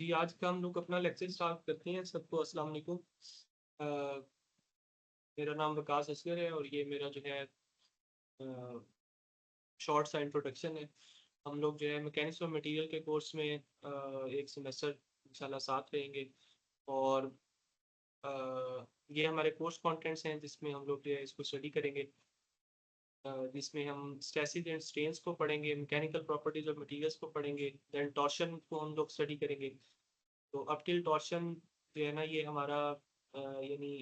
जी, आज का हम लोग अपना लेक्चर स्टार्ट करते हैं। सबको अस्सलाम वालेकुम। अ, मेरा नाम वकास असगर है और ये मेरा जो है शॉर्ट सा इंट्रोडक्शन है। हम लोग जो है मैकेनिक्स ऑफ मटेरियल के कोर्स में एक सेमेस्टर इंशाल्लाह साथ रहेंगे। और ये हमारे कोर्स कंटेंट्स हैं जिसमें हम लोग जो है इसको स्टडी करेंगे। जिसमें हम स्ट्रेसेस एंड स्ट्रेन्स को पढ़ेंगे, मैकेनिकल प्रॉपर्टीज ऑफ मटेरियल्स को पढ़ेंगे, देन टॉर्शन को हम लोग स्टडी करेंगे। तो अप टिल टॉर्शन जो है ना ये हमारा यानी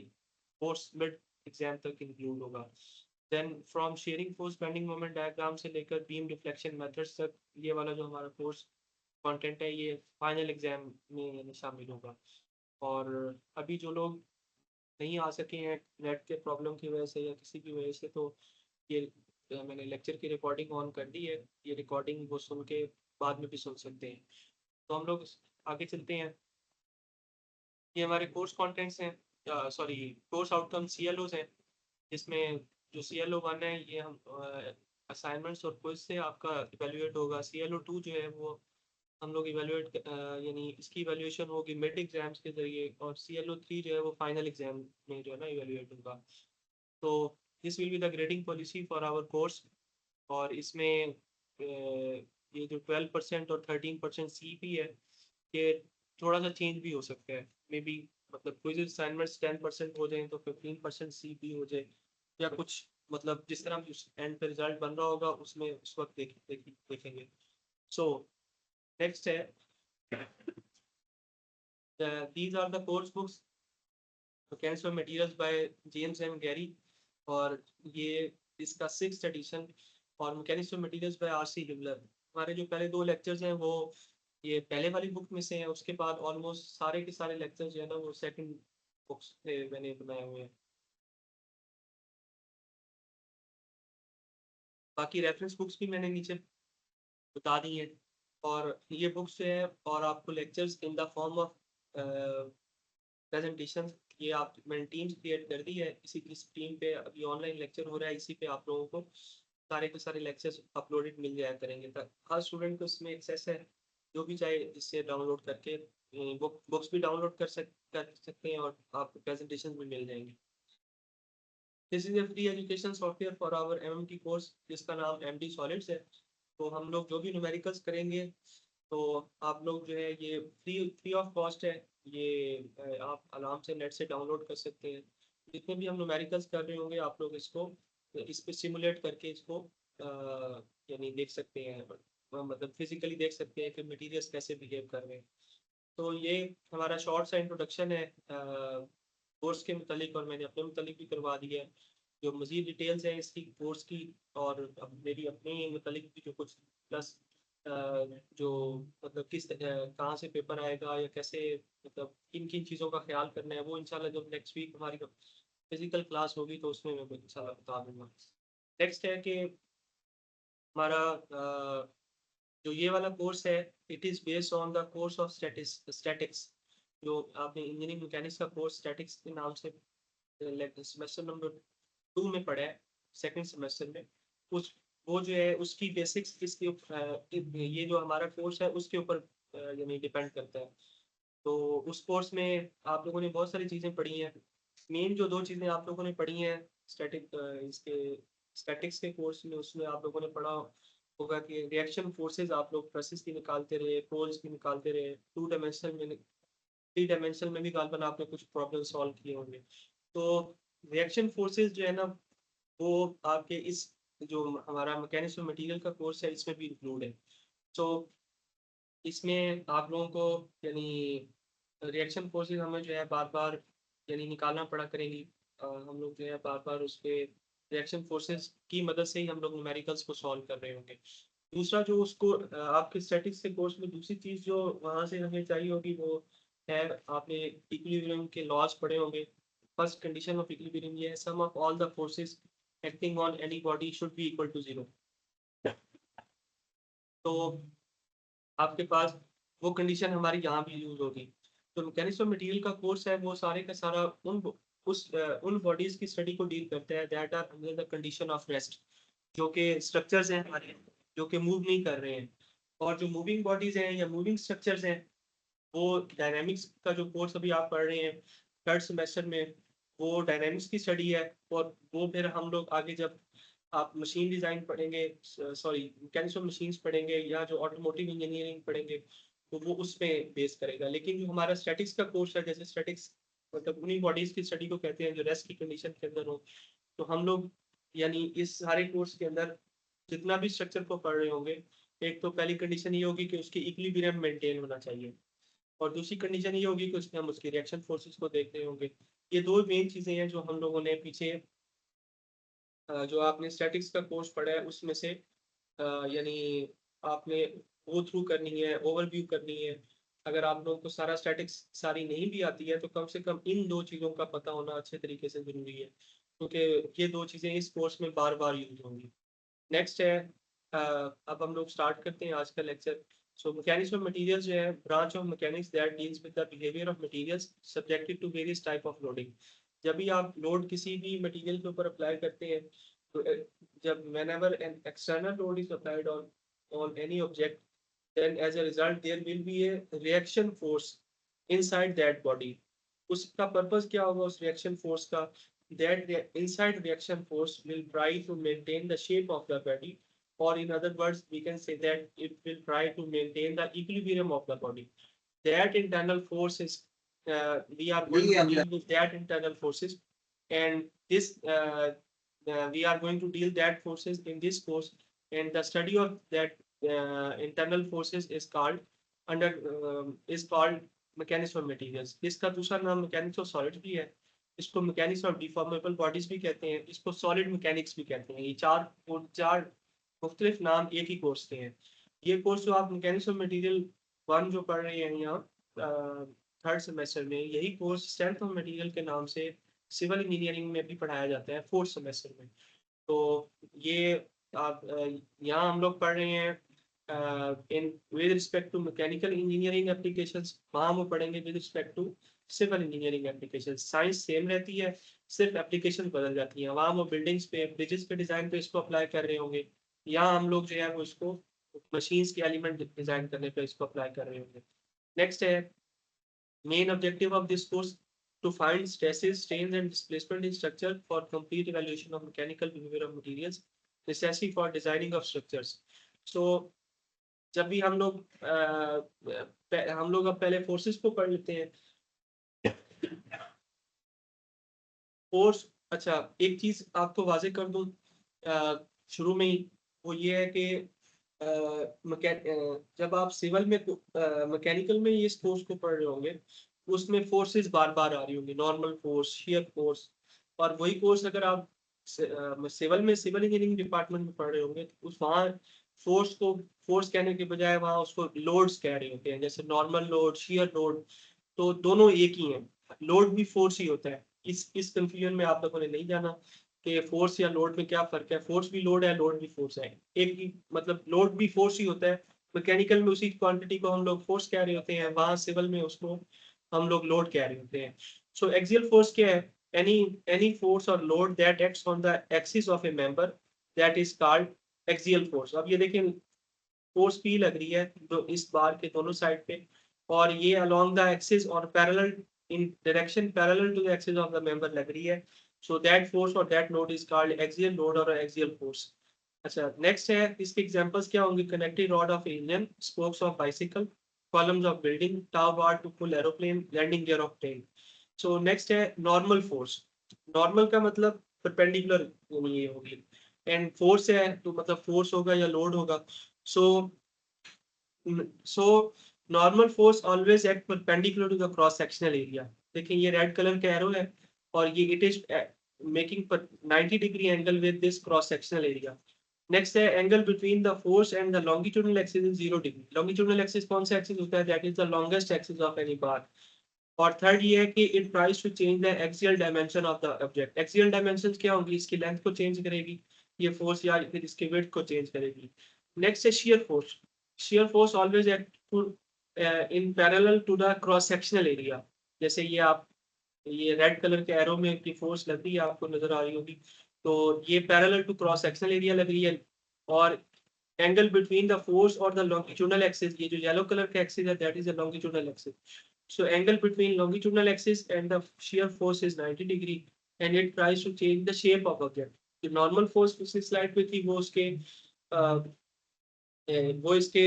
कोर्स मिड एग्जाम तक इंक्लूड होगा। Then from shearing force bending moment diagram से लेकर बीम डिफ्लेक्शन मेथड्स तक ये वाला जो हमारा कोर्स कंटेंट है ये फाइनल एग्जाम में यानी शामिल होगा। और अभी जो लोग नहीं आ सके हैं नेट के प्रॉब्लम की वजह से या किसी की वजह से, तो ये मैंने लेक्चर की रिकॉर्डिंग ऑन कर दी है। ये रिकॉर्डिंग वो सुन के बाद में भी सुन सकते हैं। तो हम लोग आगे चलते हैं। ये हमारे कोर्स कंटेंट्स हैं, सॉरी कोर्स आउटकम CLOs हैं। जिसमें जो CLO 1 है ये हम असाइनमेंट्स और क्विज से आपका इवेलुएट होगा। CLO 2 जो है वो हम लोग इवेलुएट यानी इसकी इवेल्युएशन होगी मिड एग्जाम्स के जरिए, और CLO 3 जो है वो फाइनल एग्जाम में जो है ना इवेलुएट होगा। तो this will be the grading policy for our course. और इसमें ये जो 12% और 13% CP है ये थोड़ा सा चेंज भी हो सकता है। मे बी मतलब कोई असाइनमेंट्स 10% हो जाए तो 15% CP हो जाए, या कुछ मतलब जिस तरह एंड पे रिजल्ट बन रहा होगा उसमें उस वक्त देखेंगे। सो नेक्स्ट है, these are the course books Mechanics of Materials by James M. Gary। और ये इसका 6th एडिशन। और Mechanics of Materials by R.C. Hibbeler। हमारे जो पहले 2 लेक्चर्स हैं वो ये पहले वाली बुक में से हैं। उसके बाद ऑलमोस्ट सारे के सारे लेक्चर्स जो है ना वो सेकंड बुक्स से मैंने बनाए हुए हैं। बाकी रेफरेंस बुक्स भी मैंने नीचे बता दी हैं। और ये बुक्स जो है और आपको lectures in the form of presentation, ये आप मैंने टीम्स क्रिएट कर दी है। इस टीम पे अभी ऑनलाइन लेक्चर हो रहा है, इसी पे आप लोगों को सारे के सारे लेक्चर्स अपलोडेड मिल जाया करेंगे। तक हर स्टूडेंट को इसमें एक्सेस है, जो भी चाहे इससे डाउनलोड करके बुक्स भी डाउनलोड कर सकते हैं और आपको प्रेजेंटेशन भी मिल जाएंगे। This is a free education software for our MMT course जिसका नाम MD सॉलिड्स है। तो हम लोग जो भी न्यूमेरिकल्स करेंगे तो आप लोग जो है ये फ्री ऑफ कॉस्ट है। ये आप आराम से नेट से डाउनलोड कर सकते हैं। जितने भी हम न्यूमेरिकल्स कर रहे होंगे आप लोग इसको इस पे सिमुलेट करके इसको यानी देख सकते हैं, मतलब फिजिकली देख सकते हैं कि मटेरियल्स कैसे बिहेव कर रहे हैं। तो ये हमारा शॉर्ट सा इंट्रोडक्शन है कोर्स के मुतालिक, और मैंने अपने मुतालिक भी करवा दिया है। जो मज़ीद डिटेल्स हैं इसकी कोर्स की और अब मेरी अपने मुतालिक भी जो कुछ प्लस जो मतलब कहाँ से पेपर आएगा या कैसे मतलब किन किन चीज़ों का ख्याल करना है वो इंशाल्लाह जब नेक्स्ट वीक हमारी फिजिकल क्लास होगी तो उसमें मैं इंशाल्लाह बता दूंगा। नेक्स्ट है कि हमारा जो ये वाला कोर्स है it is based on the course of statics. जो आपने इंजीनियरिंग मैकेनिक्स का कोर्स स्टैटिक्स के नाम से सेमेस्टर नंबर 2 में पढ़ा है, सेकंड सेमेस्टर में। उस वो जो है उसकी बेसिक्स इसके ये जो हमारा कोर्स है उसके ऊपर यानी डिपेंड करता है। तो उस कोर्स में आप लोगों ने बहुत सारी चीज़ें पढ़ी हैं। मेन जो 2 चीज़ें आप लोगों ने पढ़ी हैं इसके स्टैटिक्स के कोर्स में, उसमें आप लोगों ने पढ़ा होगा कि रिएक्शन फोर्सेस आप लोग प्रेसेस की निकालते रहे, पोल्स की निकालते रहे, 2 डायमेंशनल में 3 डायमेंशनल में भी गालबन आपने कुछ प्रॉब्लम सॉल्व किए होंगे। तो रिएक्शन फोर्सेस जो है ना वो आपके इस जो हमारा मैकेनिक्स ऑफ मटेरियल का कोर्स है इसमें भी इंक्लूड है। तो इसमें आप लोगों को यानी रिएक्शन फोर्सेस हमें जो है बार बार यानी निकालना पड़ा करेंगी। हम लोग जो है बार बार उसके रिएक्शन फोर्सेस की मदद से ही हम लोग न्यूमेरिकल्स को सॉल्व कर रहे होंगे। दूसरा जो उसको आपके स्टैटिक्स के कोर्स में दूसरी चीज़ जो वहाँ से हमें चाहिए होगी वो है, आपने इक्विलिब्रियम के लॉज पढ़े होंगे। फर्स्ट कंडीशन ऑफ इक्विलिब्रियम ये है, sum of all the forces acting on any body should be equal to 0। तो आपके पास वो कंडीशन हमारी यहाँ भी यूज होगी। तो मैकेनिक्स ऑफ मटेरियल का कोर्स है वो सारे का सारा उन बॉडीज की स्टडी को डील करता है that are under the condition of rest, जो कि स्ट्रक्चर्स हैं हमारे जो कि मूव नहीं कर रहे हैं। और जो मूविंग बॉडीज हैं या मूविंग स्ट्रक्चर्स हैं वो डायनेमिक्स का जो कोर्स अभी आप पढ़ रहे हैं थर्ड सेमेस्टर में, वो डायनेमिक्स की स्टडी है। और वो फिर हम लोग आगे जब आप मशीन डिज़ाइन पढ़ेंगे, सॉरी मैकेनिक्स ऑफ मशीन्स पढ़ेंगे या जो ऑटोमोटिव इंजीनियरिंग पढ़ेंगे, तो वो उसमें बेस करेगा। लेकिन जो हमारा स्टैटिक्स का कोर्स है, जैसे स्टैटिक्स मतलब उन्हीं बॉडीज की स्टडी को कहते हैं जो रेस्ट की कंडीशन के अंदर हो, तो हम लोग यानी इस सारे कोर्स के अंदर जितना भी स्ट्रक्चर को पढ़ रहे होंगे, एक तो पहली कंडीशन ये होगी कि उसकी इक्विलिब्रियम मेंटेन होना चाहिए, और दूसरी कंडीशन ये होगी कि उसमें हम उसकी रिएक्शन फोर्सेस को देख रहे होंगे। ये दो मेन चीज़ें हैं जो हम लोगों ने पीछे जो आपने स्टैटिक्स का कोर्स पढ़ा है उसमें से यानी आपने गो थ्रू करनी है, ओवरव्यू करनी है। अगर आप लोगों को सारा स्टैटिक्स सारी नहीं भी आती है तो कम से कम इन दो चीज़ों का पता होना अच्छे तरीके से ज़रूरी है, क्योंकि ये दो चीज़ें इस कोर्स में बार बार यूज होंगी। नेक्स्ट है अब हम लोग स्टार्ट करते हैं आज का lecture. So mechanics of materials जो है branch of mechanics that deals with the behaviour of materials subjected to various type of loading. जब भी आप लोड किसी भी मटेरियल के ऊपर अप्लाई करते हैं, तो जब whenever an external load is applied on any object, then as a result there will be a reaction force inside that body. उसका पर्पस क्या होगा उस रिएक्शन फोर्स का? that the inside reaction force will try to maintain the shape of the body, or in other words we can say that it will try to maintain the equilibrium of the body. That internal force is we are going to deal with that internal forces, and this we are going to deal that forces in this course, and the study of that internal forces is called is called mechanics of materials. इसका दूसरा नाम mechanics of solids भी है, इसको mechanics of deformable bodies भी कहते हैं, इसको solid mechanics भी कहते हैं। ये चार मुख्तलिफ नाम एक ही कोर्स के हैं। ये कोर्स जो आप मैकेनिक्स ऑफ मटेरियल वन जो पढ़ रहे हैं यहाँ थर्ड सेमेस्टर में, यही कोर्स स्ट्रेंथ ऑफ मटेरियल के नाम से सिविल इंजीनियरिंग में भी पढ़ाया जाता है फोर्थ सेमेस्टर में। तो ये आप यहाँ हम लोग पढ़ रहे हैं in with respect to mechanical engineering applications, वहाँ हम पढ़ेंगे with respect to civil engineering application. Science same रहती है, सिर्फ एप्लीकेशन बदल जाती है। वहाँ वो बिल्डिंग्स पे ब्रिजेस पे डिजाइन पे इसको अप्लाई कर रहे होंगे, यहाँ हम लोग जो है वो इसको मशीन्स के एलिमेंट डिजाइन करने पे इसको अप्लाई कर रहे होंगे। नेक्स्ट है main objective of this course to find stresses, strains and displacement in structure for complete evaluation of mechanical behavior of materials necessary for designing of structures. So जब भी हम लोग अब पहले फोर्सेस को पढ़ लेते हैं। फोर्स, अच्छा एक चीज आपको वाजे कर दूं शुरू में ही, वो ये है कि जब आप सिविल में मैकेनिकल में ये कोर्स को पढ़ रहे होंगे, उसमें फोर्सेस बार बार आ रही होंगी, नॉर्मल फोर्स, शियर फोर्स। और वही कोर्स अगर आप सिविल में सिविल इंजीनियरिंग डिपार्टमेंट में पढ़ रहे होंगे तो उस वहाँ फोर्स को फोर्स कहने के बजाय वहाँ उसको लोड्स कह रहे होते हैं, जैसे नॉर्मल लोड, शियर लोड। तो दोनों एक ही हैं, लोड भी फोर्स ही होता है। इस कंफ्यूजन में आप लोगों ने नहीं जाना कि फोर्स या लोड में क्या फर्क है। फोर्स भी लोड है, लोड भी फोर्स है, एक ही मतलब लोड भी फोर्स ही होता है। मैकेनिकल में उसी क्वांटिटी को हम लोग फोर्स कह रहे होते हैं, वहां सिविल में उसको हम लोग लोड कह रहे होते हैं। सो एक्सियल फोर्स क्या है? एनी एनी फोर्स और load that acts on the axis of A member, that is called axial force. अब ये देखें, फोर्स पी लग रही है जो इस बार के दोनों साइड पे, और ये अलोंग द एक्सिस और parallel in direction parallel to the axis of the member लग रही है। सो दैट फोर्स और that load is called axial load और एक्सियल फोर्स। अच्छा नेक्स्ट है, इसके एग्जांपल्स क्या होंगे? Connecting rod of engine, spokes of bicycle, columns of building, tow bar to pull aeroplane, landing gear of plane. So next है normal force. Normal का मतलब perpendicular ये होगी, एंड फोर्स है तो मतलब फोर्स होगा या लोड होगा। So normal force always act perpendicular to the cross sectional area. देखिए ये रेड कलर का एरो है और ये it is making 90 degree angle with this cross sectional area. Next है angle between the force and the longitudinal axis is 0 degree. Longitudinal axis कौन सा axis होता है? That is the longest axis of any bar. और third ये है कि it tries to change the axial dimension of the object. Axial dimensions क्या होंगी? इसकी लेंथ को चेंज करेगी ये फोर्स, या फिर इसके वेट को चेंज करेगी। नेक्स्ट है shear force. Shear force always act in parallel to the cross sectional area. जैसे ये आप ये रेड कलर के एरो में की फोर्स लग रही है, आपको नजर आ रही होगी, तो ये parallel to cross sectional area लग रही है। और एंगल बिटवीन द फोर्स और द लॉन्गिट्यूडनल एक्सिस, ये जो येलो कलर का एक्सिस है that is the longitudinal axis. So angle between longitudinal axis and the shear force is 90 degree and it tries to change the shape of object. The normal force पिछली slide पे थी वो इसके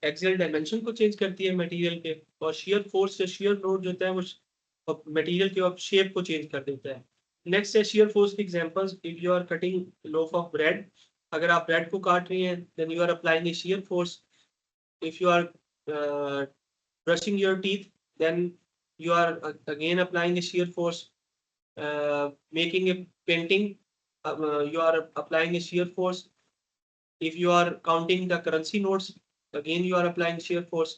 axial dimension को change करती है material के, और शेयर फोर्स या शेयर लोड जो होता है वो मटेरियल के शेप को चेंज कर देता है. नेक्स्ट है शेयर फोर्स के examples. If you are cutting loaf of bread, अगर आप ब्रेड को काट रही हैं then you are applying a shear force. If you are brushing your teeth, then you are again applying a shear force. Making a painting, you are applying a shear force. If you are counting the currency notes, again you are applying shear force.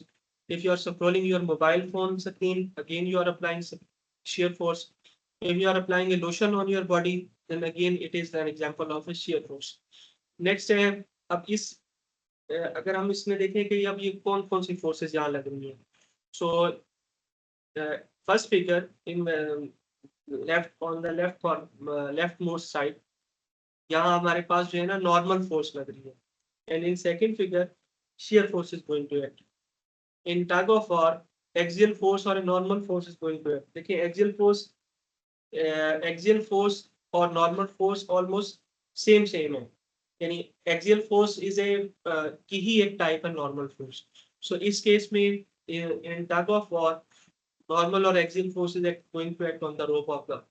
If you are scrolling your mobile phone screen, again you are applying shear force. If you are applying a lotion on your body, then again it is an example of a shear force. Next है, अब इस अगर हम इसमें देखें कि अब ये कौन कौन सी फोर्सेस यहाँ लग रही हैं. So first figure in leftmost side, यहाँ हमारे पास जो है ना नॉर्मल फोर्स लग रही है. And in second figure shear force is going to act. In tug of war, axial force or a normal force is going to act. देखिए axial force और normal force almost same है. यानी axial force is a की ही एक type है normal force. So इस case में in tug of war, normal or axial force is going to act on the rope of the,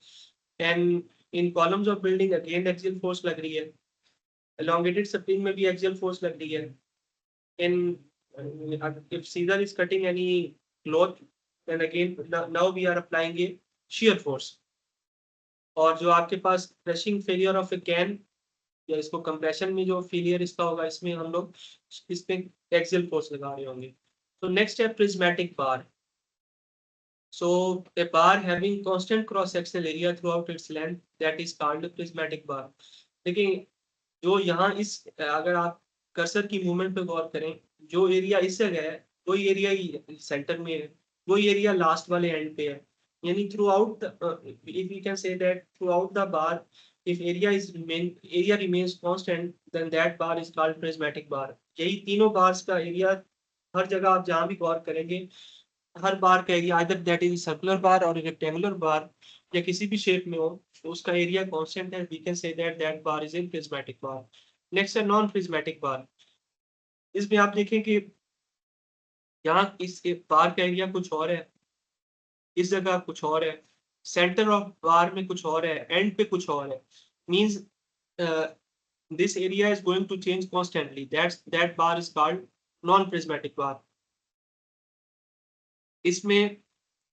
and in columns of building again axial force लग रही है. elongated spring में भी axial force लग रही है. in if Caesar is cutting any cloth, then again now we are applying a shear force. और जो आपके पास crushing failure of a can, या इसको compression में जो failure इसका होगा, इसमें हम लोग इस पे axial force लगा रहे होंगे. So next है prismatic bar. So a bar having constant cross sectional area throughout its length, that is called a prismatic bar. देखिए जो यहाँ इस अगर आप कर्सर की मूवमेंट पे गौर करें, जो एरिया इस जगह है वही एरिया ही सेंटर में है, वही एरिया लास्ट वाले एंड पे है. यानी through out if we can say that throughout the bar, if area remains constant, then that bar is called prismatic bar. यही तीनों बार्स का एरिया हर जगह आप जहाँ भी गौर करेंगे, हर बार का area either that is circular bar और रेक्टेंगुलर बार या किसी भी शेप में हो, तो उसका एरिया कांस्टेंट है. We can say that that bar is a prismatic bar. Next है नॉन प्रिज्मेटिक बार. इसमें आप देखें कि यहाँ इस बार का एरिया कुछ और है, इस जगह कुछ और है, सेंटर ऑफ बार में कुछ और है, एंड पे कुछ और है. Means this area is going to change constantly. That bar is called non-prismatic bar. इसमें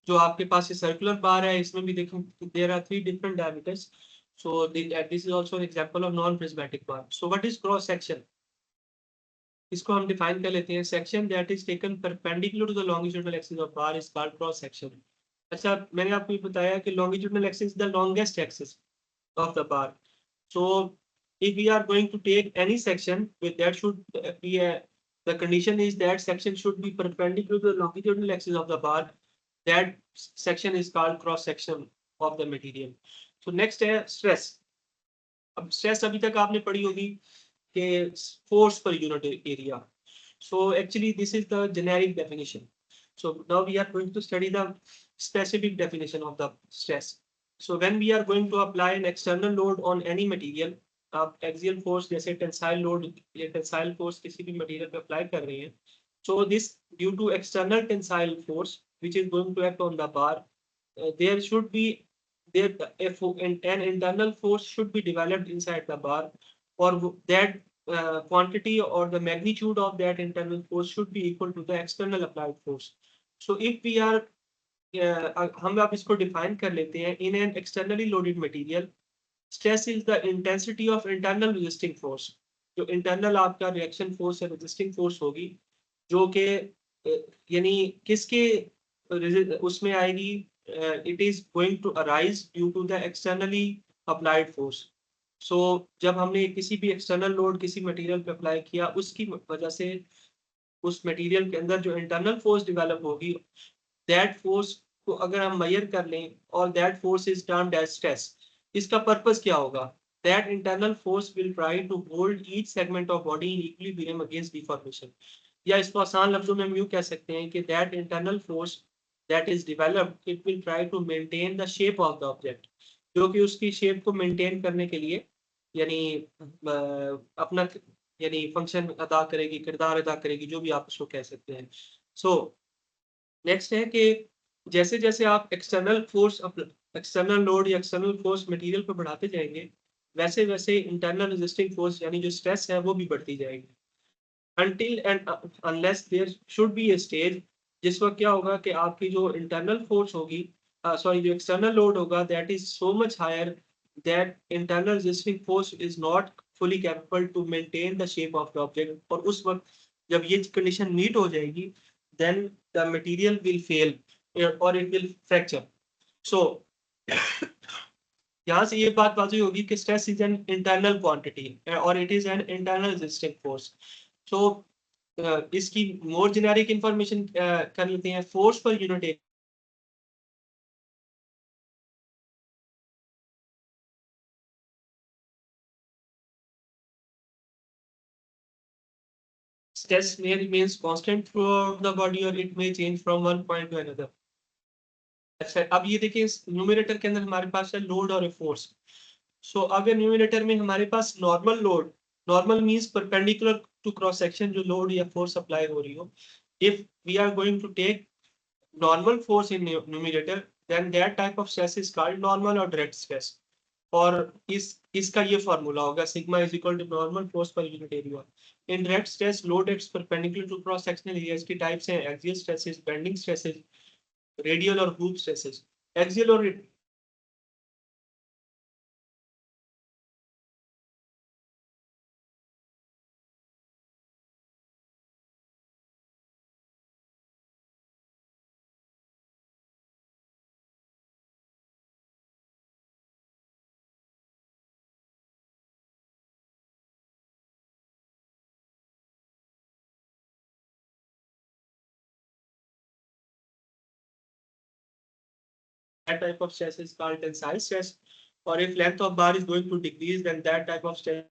जो आपके पास ये सर्कुलर बार है, इसमें भी देखें there are 3 different diameters. So this is also an example of non-prismatic bar. So what is cross section? इसको हम डिफाइन कर लेते हैं. Section that is taken perpendicular to the longitudinal axis of bar is called cross section. अच्छा, मैंने आपको ये बताया कि longitudinal axis is the longest axis of the bar. So if we are going to take any section, with that should be the condition is that section should be perpendicular to the longitudinal axis of the bar. That section is called cross section of the material. So next है stress. अब stress अभी तक आपने पढ़ी होगी कि force per unit area. So actually this is the generic definition. So now we are going to study the specific definition of the stress. So when we are going to apply an external load on any material, आप axial force जैसे tensile load या tensile force किसी भी material पे apply कर रहे हैं, so this due to external tensile force which is going to act on the bar, there should be an internal force should be developed inside the bar, or that quantity or the magnitude of that internal force should be equal to the external applied force. So if we are हम आप इसको define कर लेते हैं. In an externally loaded material, stress is the intensity of internal resisting force. जो internal आपका reaction force या resisting force होगी, जो कि यानी किसके उसमें आएगी, it is going to arise due to the externally applied force. So जब हमने किसी भी external load किसी material पे apply किया, उसकी वजह से उस material के अंदर जो internal force develop होगी, that force को अगर हम measure कर लें और that force is termed as stress. इसका पर्पस क्या होगा? that internal force will try to hold each segment of body in equilibrium against deformation. या इसको आसान लफ्जों में हम यूं कह सकते हैं कि that internal force that is developed it will try to maintain the shape of the object, जो कि उसकी शेप को मेंटेन करने के लिए यानी अपना यानी फंक्शन अदा करेगी, किरदार अदा करेगी, जो भी आप उसको कह सकते हैं। सो नेक्स्ट है कि जैसे जैसे आप एक्सटर्नल लोड या एक्सटर्नल फोर्स मटेरियल पर बढ़ाते जाएंगे, वैसे वैसे इंटरनल रेजिस्टिंग फोर्स यानी जो स्ट्रेस है वो भी बढ़ती जाएगी। Until and unless there should be a stage जिस वक्त क्या होगा कि आपकी जो इंटरनल फोर्स होगी, सॉरी जो एक्सटर्नल लोड होगा, that is so much higher that internal resisting force is not fully capable to maintain the shape of the object। और उस वक्त जब ये कंडीशन मीट हो जाएगी, then the material will fail or it will fracture। So यहाँ से ये बात वाज़ेह होगी कि stress is an internal quantity or it is an internal resisting force। So इसकी more generic information कर लेते हैं। force per unit area stress may remains constant throughout the body or it may change from one point to another। अच्छा, अब ये देखिए इस numerator के अंदर हमारे पास है लोड और फोर्स। सो अगर न्यूमरेटर में हमारे पास normal load, normal means perpendicular to cross section जो लोड या फोर्स अप्लाई हो रही हो, if we are going to take normal force in numerator, then that type of stress is called normal और डायरेक्ट स्ट्रेस। और इसका ये formula होगा sigma is equal to normal force per unit area. In direct stress load acts perpendicular to cross sectional area की types हैं axial stresses, bending stresses, radial और hoop stresses. Axial और that type of stress is called tensile stress, or if length of bar is going to decrease, then that type of stress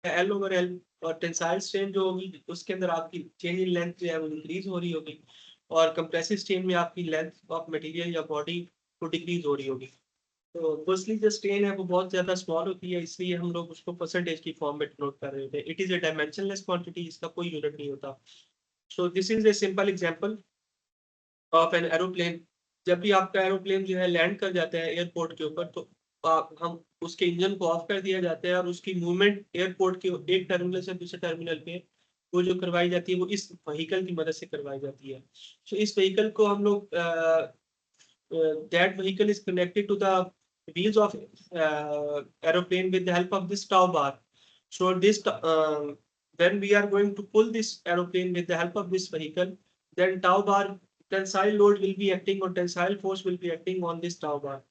L over L, और tensile strain जो होगी उसके अंदर आपकी change in length जो है वो इंक्रीज हो रही होगी, और कंप्रेसिव स्ट्रेन में आपकी लेंथ ऑफ मटेरियल या बॉडी को डिक्रीज हो रही होगी। तो फर्स्टली जो स्ट्रेन है वो बहुत ज्यादा स्मॉल होती है, इसलिए हम लोग उसको परसेंटेज की फॉर्म में नोट कर रहे होते हैं। It is a dimensionless quantity, इसका कोई यूनिट नहीं होता। सो this is a simple example of an aeroplane. जब भी आपका एरोप्लेन जो है लैंड कर जाता है एयरपोर्ट के ऊपर, तो हम उसके इंजन को ऑफ कर दिया जाता है और उसकी मूवमेंट एयरपोर्ट के एक टर्मिनल से दूसरे टर्मिनल पे वो जो करवाई जाती है वो इस व्हीकल की मदद से करवाई जाती है। तो इस व्हीकल को हम लोग that vehicle is connected to the wheels of aeroplane with the help of this tow bar। So this when we are going to pull this aeroplane with the help of this vehicle, then tow bar tensile load will be acting or tensile force will be acting on this tow bar।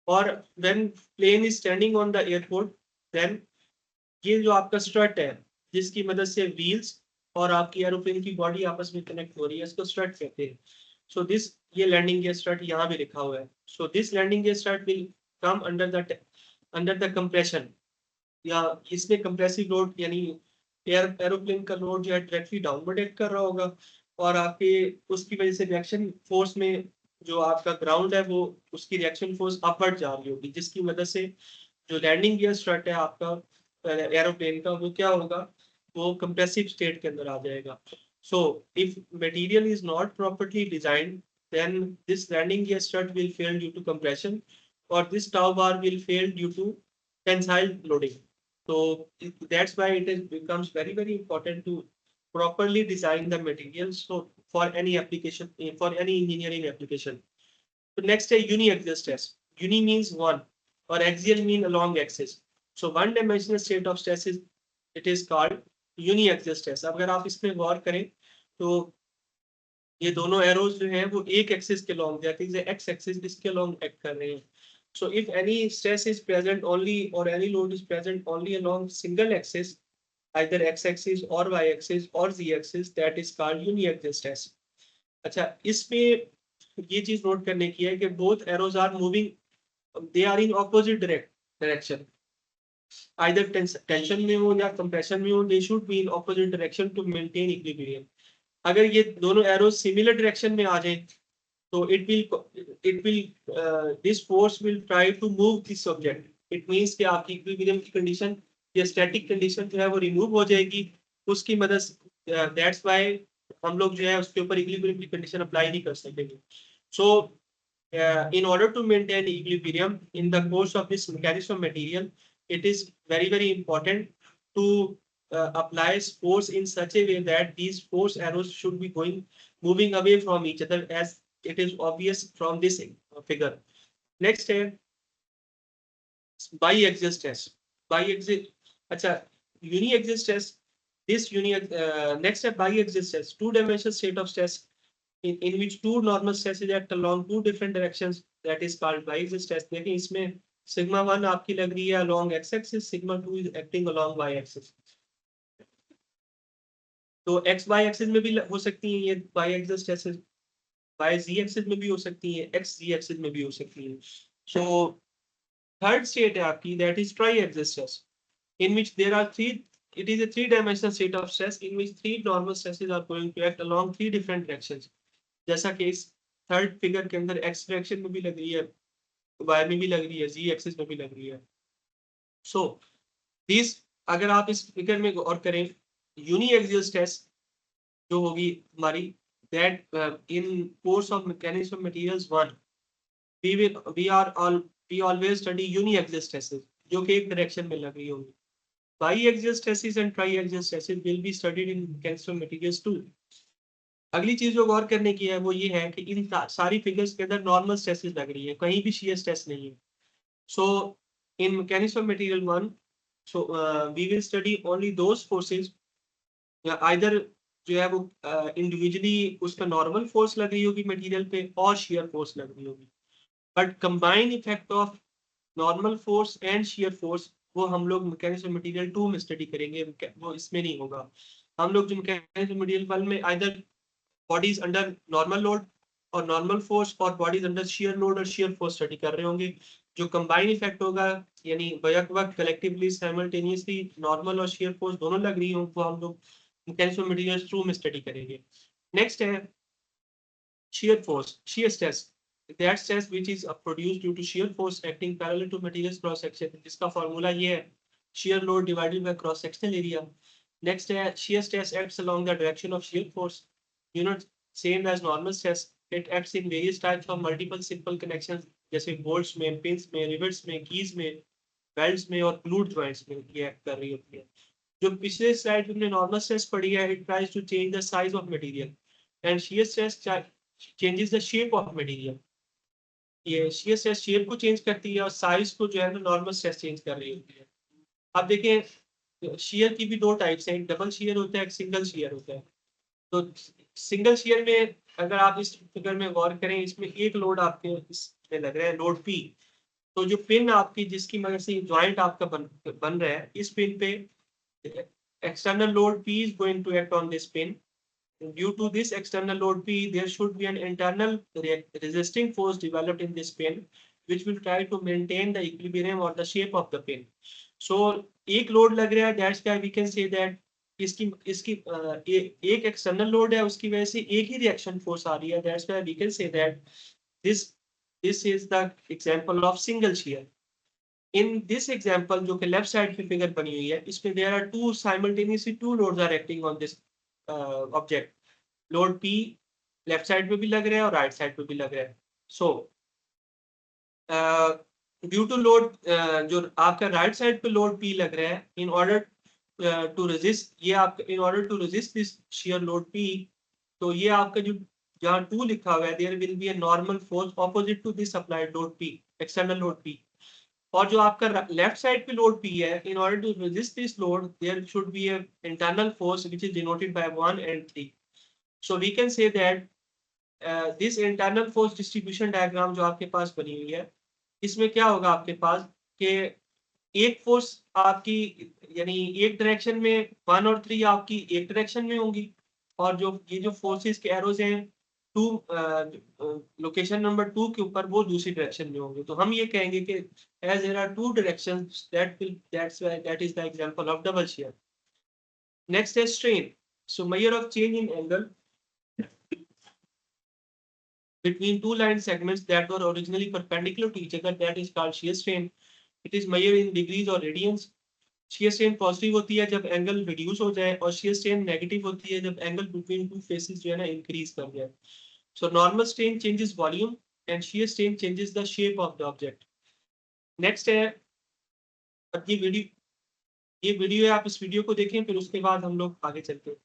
Or when plane is standing on the airport, then ये जो आपका strut है जिसकी मदद से wheels और आपकी aeroplane की बॉडी आपस में कनेक्ट हो रही है, इसको स्ट्रट कहते हैं। सो दिस ये लैंडिंग गियर स्ट्रट यहाँ भी लिखा हुआ है। So this landing gear strut will come under the compression, या इसमें कंप्रेसिव लोड यानी एरोप्लेन का लोड जो है डायरेक्टली डाउनवर्ड एक्ट कर रहा होगा, और आपके उसकी वजह से रिएक्शन फोर्स में जो आपका ग्राउंड है वो उसकी रिएक्शन फोर्स अपवर्ड जा रही होगी, जिसकी मदद से जो लैंडिंग गियर स्ट्रट है आपका एरोप्लेन का वो क्या होगा, वो कंप्रेसिव स्टेट के अंदर आ जाएगा। So if material is not properly designed, then this landing gear strut will fail due to compression, or this tow bar will fail due to tensile loading। So that's why it is becomes very important to properly design the materials so for any application, for any engineering application. So next है uni-axial stress. Uni means one or axial mean along axis. So one dimensional state of stress is it is called uni-axial stress. अगर आप इसमें गौर करें तो ये दोनों arrows जो हैं वो एक एक्सिस के long that is x axis इसके लॉन्ग एक्ट कर रहे हैं. So if any stress is present only or any load is present only along single axis, either x-axis or y-axis or z-axis, that is called uniaxial stress. अच्छा, इसमें ये चीज note करने की है कि both arrows are moving, they are in opposite direction. Either tension में हो या compression में हो, they should be in opposite direction to maintain equilibrium. अगर ये दोनों arrows similar direction में आ जाए so it will this force will try to move this object. It means कि आपकी equilibrium की condition या static condition जो है वो remove हो जाएगी. उसकी मदद that's why हम लोग जो है उसके ऊपर equilibrium की condition apply नहीं कर सकेंगे. So in order to maintain equilibrium in the course of this mechanism of material, it is very important to apply force in such a way that these force arrows should be moving away from each other as it is obvious from this figure. Next है biaxial stress. Biaxial, अच्छा, uniaxial stress. This next है biaxial stress. Two-dimensional state of stress in which two normal stresses act along two different directions. That is called biaxial stress. देखिए इसमें sigma 1 आपकी लग रही है along x-axis, sigma 2 is acting along y-axis. तो x y axis में भी हो सकती है ये biaxial stresses. Y z axis में भी हो सकती है, x z axis में भी हो सकती है. So third state है आपकी that is triaxial stress, in which there are it is a three-dimensional state of stress in which three normal stresses are going to act along three different directions. जैसा कि इस third figure के अंदर x direction में भी लग रही है, y में भी लग रही है, z एक्सिस में भी लग रही है. So this अगर आप इस फिगर में गौर करें, यूनिएक्सियल स्ट्रेस जो होगी हमारी that in course of mechanics of materials 1 we always study uniaxial stresses जो कि एक डायरेक्शन में लग रही होंगी. Biaxial stresses and triaxial stresses will be studied in mechanics of materials 2. अगली चीज जो गौर करने की है वो ये है कि इन सारी फिगर्स के अंदर नॉर्मल स्ट्रेसेस लग रही है, कहीं भी shear stress नहीं है. So in mechanics of material 1 so we will study only those forces either जो है वो इंडिविजुअली उसका नॉर्मल फोर्स लग रही होगी मटेरियल पे और शेयर फोर्स लग रही होगी, but combined effect of normal force and shear force वो हम लोग मैकेनिक्स ऑफ मटेरियल 2 में स्टडी करेंगे, वो इसमें नहीं होगा. हम लोग जो मैकेनिक्स ऑफ मटेरियल 1 में either bodies under normal load और नॉर्मल फोर्स और बॉडीज अंडर शेयर लोड और शेयर फोर्स स्टडी कर रहे होंगे. जो कंबाइंड इफेक्ट होगा यानी बैक वक्त कलेक्टिवली साइमल्टेनियसली नॉर्मल और शेयर फोर्स दोनों लग रही हो, वो हम लोग मैकेनिक्स ऑफ मटेरियल्स 2 में स्टडी करेंगे. नेक्स्ट है shear force, shear stress, that stress which is produced due to shear force acting parallel to materials cross section, जिसका फॉर्मूला ये है shear load divided by cross sectional area. Next है shear stress acts along the direction of shear force, you know, same as normal stress. It acts in various types of multiple simple connections जैसे bolts में, pins में, rivets में, keys में, belts में और glued joints में ये act कर रही होती है. जो पिछले स्लाइड में नॉर्मल स्ट्रेस पढ़ी है, it tries to change the size of material and shear stress changes the shape of material. ये shear stress शेप को चेंज करती है और साइज को जो है ना नॉर्मल स्ट्रेस चेंज कर रही होती है. अब देखें shear की भी दो टाइप्स हैं, एक डबल shear होता है, एक सिंगल shear होता है. तो सिंगल shear में अगर आप इस फिगर में गौर करें, इसमें एक लोड आपके इसमें लग रहा है, लोड P. तो जो पिन आपकी जिसकी मदद से ज्वाइंट आपका बन रहा है, इस पिन पे external load P is going to act on this pin. Due to this external load P, there should be an internal resisting force developed in this pin, which will try to maintain the equilibrium or the shape of the pin. So एक load लग रहा है, that's why we can say that इसकी एक external load है, उसकी वजह से एक ही रिएक्शन फोर्स आ रही है. that's why we can say that this is the example of single shear. In this example जो कि लेफ्ट साइड पे फिगर बनी हुई है, इसमें there are two simultaneously two loads are acting on this object. Load P left side पे भी लग रहा है और राइट साइड पे भी लग रहा है. So ड्यू टू लोड जो आपका राइट साइड पे लोड P लग रहा है, in order टू रेजिस्ट, ये आपका in order to resist this shear load P, तो ये आपका जो जहाँ 2 लिखा हुआ है, there will be a normal force opposite to this applied load P, external load P। और जो आपका लेफ्ट साइड पे लोड P है, in order to resist this load there should be a internal force which is denoted by 1 and 3। So we can say that this internal force distribution diagram जो आपके पास बनी हुई है, इसमें क्या होगा आपके पास कि एक फोर्स आपकी, यानी एक डायरेक्शन में 1 और 3 आपकी एक डायरेक्शन में होंगी, और जो ये जो फोर्सेस के एरोज हैं 2 लोकेशन नंबर 2 के ऊपर, वो दूसरी डायरेक्शन में होंगे। तो हम ये कहेंगे कि as there are two directions that's why that is the example of double shear. Next है strain. So measure of change in angle between two line segments that were originally perpendicular to each other, that is called shear strain. It is measured in degrees or radians. shear strain positive होती है जब angle reduce हो जाए, और shear strain negative होती है जब angle between two faces जो है ना इंक्रीज कर जाए। So normal strain changes volume and shear strain changes the shape of the object। Next है, अब ये वीडियो है, आप इस वीडियो को देखें, फिर उसके बाद हम लोग आगे चलते हैं।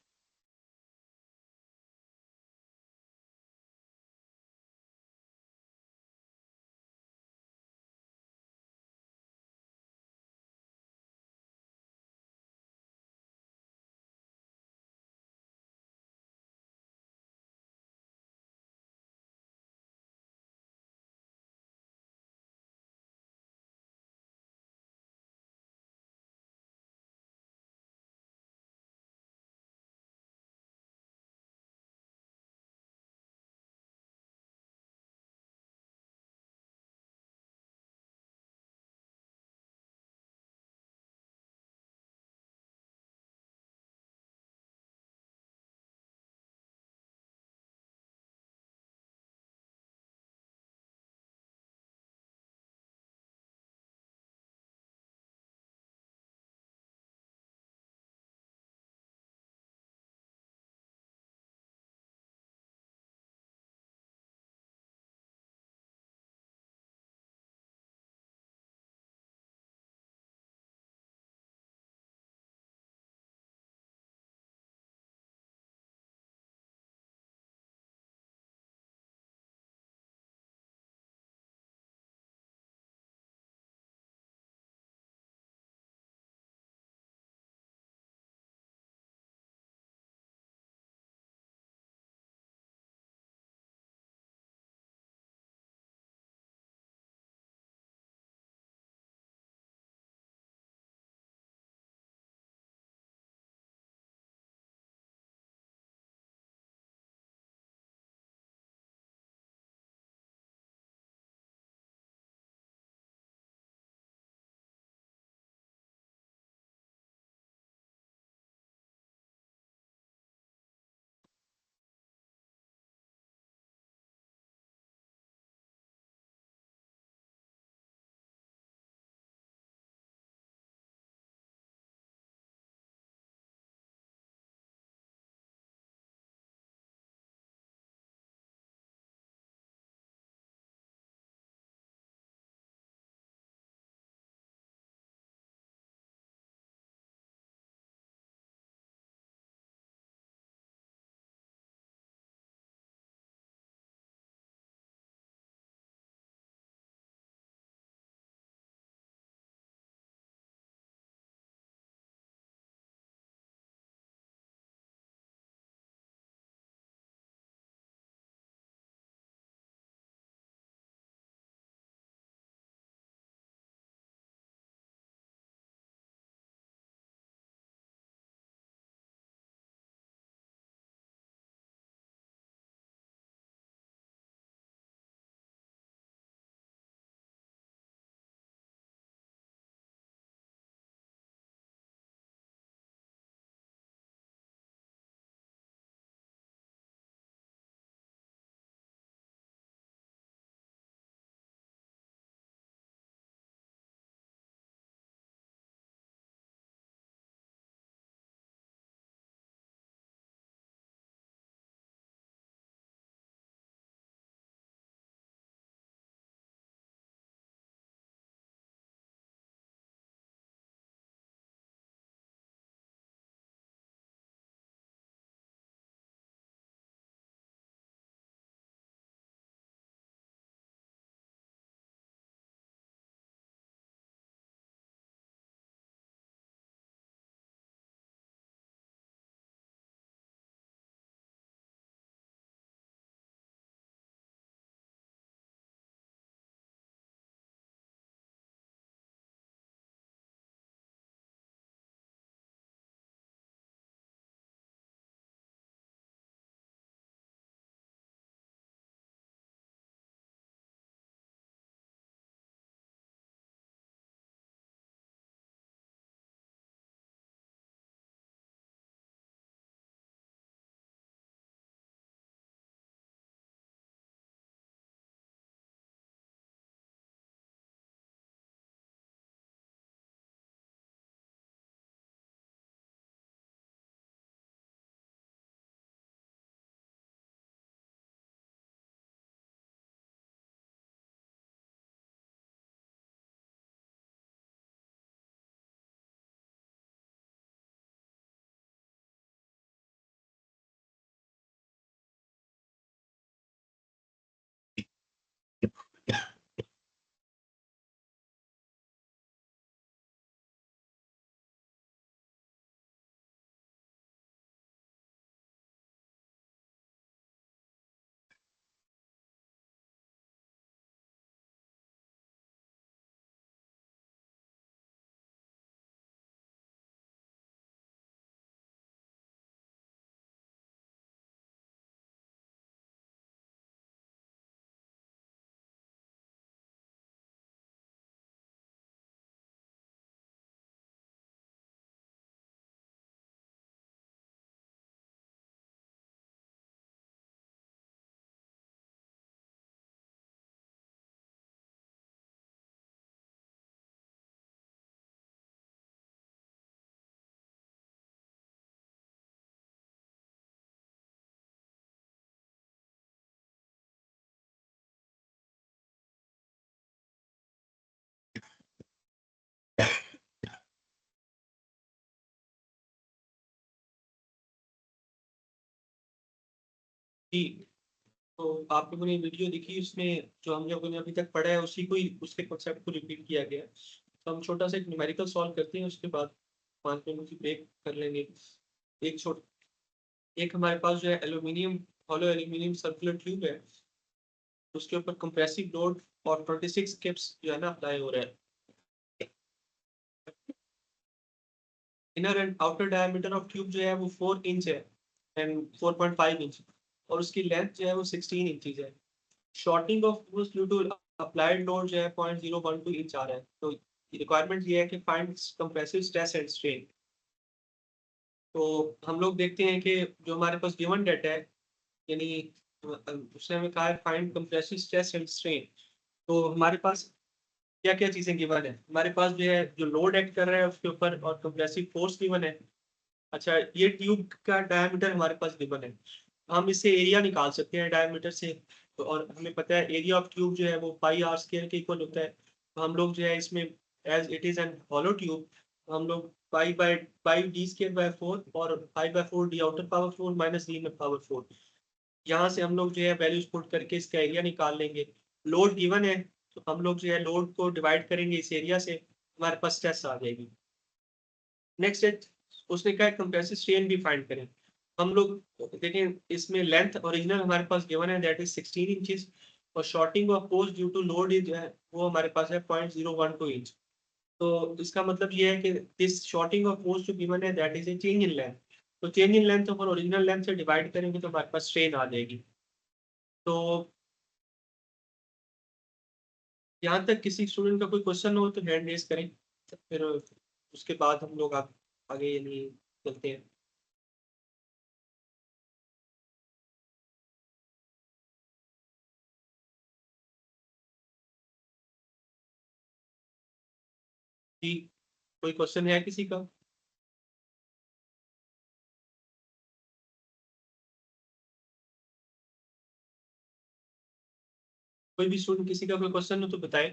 जी, तो आप लोगों ने वीडियो देखी, उसमें जो हम लोगों ने अभी तक पढ़ा है उसी को ही, उसके कॉन्सेप्ट को रिपीट किया गया है। तो हम छोटा सा एक न्यूमेरिकल सॉल्व करते हैं, उसके बाद 5 मिनट की ब्रेक कर लेंगे। एक छोट एक हमारे पास जो है aluminium, hollow aluminium circular tube है, उसके ऊपर कंप्रेसिव लोड और 26 किप्स जो है ना अप्लाई हो रहा है। Inner and outer diameter of tube जो है वो 4 इंच है एंड 4.5 इंच, और उसकी लेंथ जो है वो 16 इंचज है। Shortening of force due to applied load जो है 0.012 इंच आ रहा है। तो रिक्वायरमेंट ये है कि find compressive stress and strain. तो हम लोग देखते हैं कि जो हमारे पास गिवन डेटा है, यानी उसने हमें कहा है find compressive stress and strain. तो हमारे पास क्या क्या चीजें गिवन है, हमारे पास जो है जो लोड एक्ट कर रहा है उसके ऊपर, और कंप्रेसिव फोर्स गिवन है। अच्छा, ये ट्यूब का डायमीटर हमारे पास गिवन है, हम इससे एरिया निकाल सकते हैं डायमीटर से। तो और हमें पता है एरिया ऑफ ट्यूब जो है वो पाई आर स्क्वायर के इक्वल होता है। तो हम लोग जो है इसमें, as it is an hollow tube, हम लोग पाई डी स्क्वायर बाय 4 और pi by 4 D outer power 4 minus D में पावर 4, यहाँ से हम लोग जो है वैल्यूज पुट करके इसका एरिया निकाल लेंगे। लोड गिवन है, तो हम लोग जो है लोड को डिवाइड करेंगे इस एरिया से, हमारे पास स्ट्रेस आ जाएगी। नेक्स्ट है, उसने कहा कंप्रेसिव स्ट्रेन भी फाइंड करें। हम लोग देखें, इसमें लेंथ ओरिजिनल हमारे पास गिवन है, दैट इज 16 इंचज, और shortening of post due to load जो है वो हमारे पास है 0.012 इंच। तो इसका मतलब ये है कि दिस शॉर्टिंग ऑफ पोस्ट जो गिवन है that is A change in length. तो चेंज इन लेंथ और ओरिजिनल लेंथ से डिवाइड करेंगे तो हमारे पास स्ट्रेन आ जाएगी। तो यहाँ तक किसी स्टूडेंट का कोई क्वेश्चन हो तो हैंड रेज करें, फिर उसके बाद हम लोग आगे यानी चलते हैं। जी, कोई क्वेश्चन है किसी का? कोई भी स्टूडेंट किसी का कोई क्वेश्चन हो तो बताएं।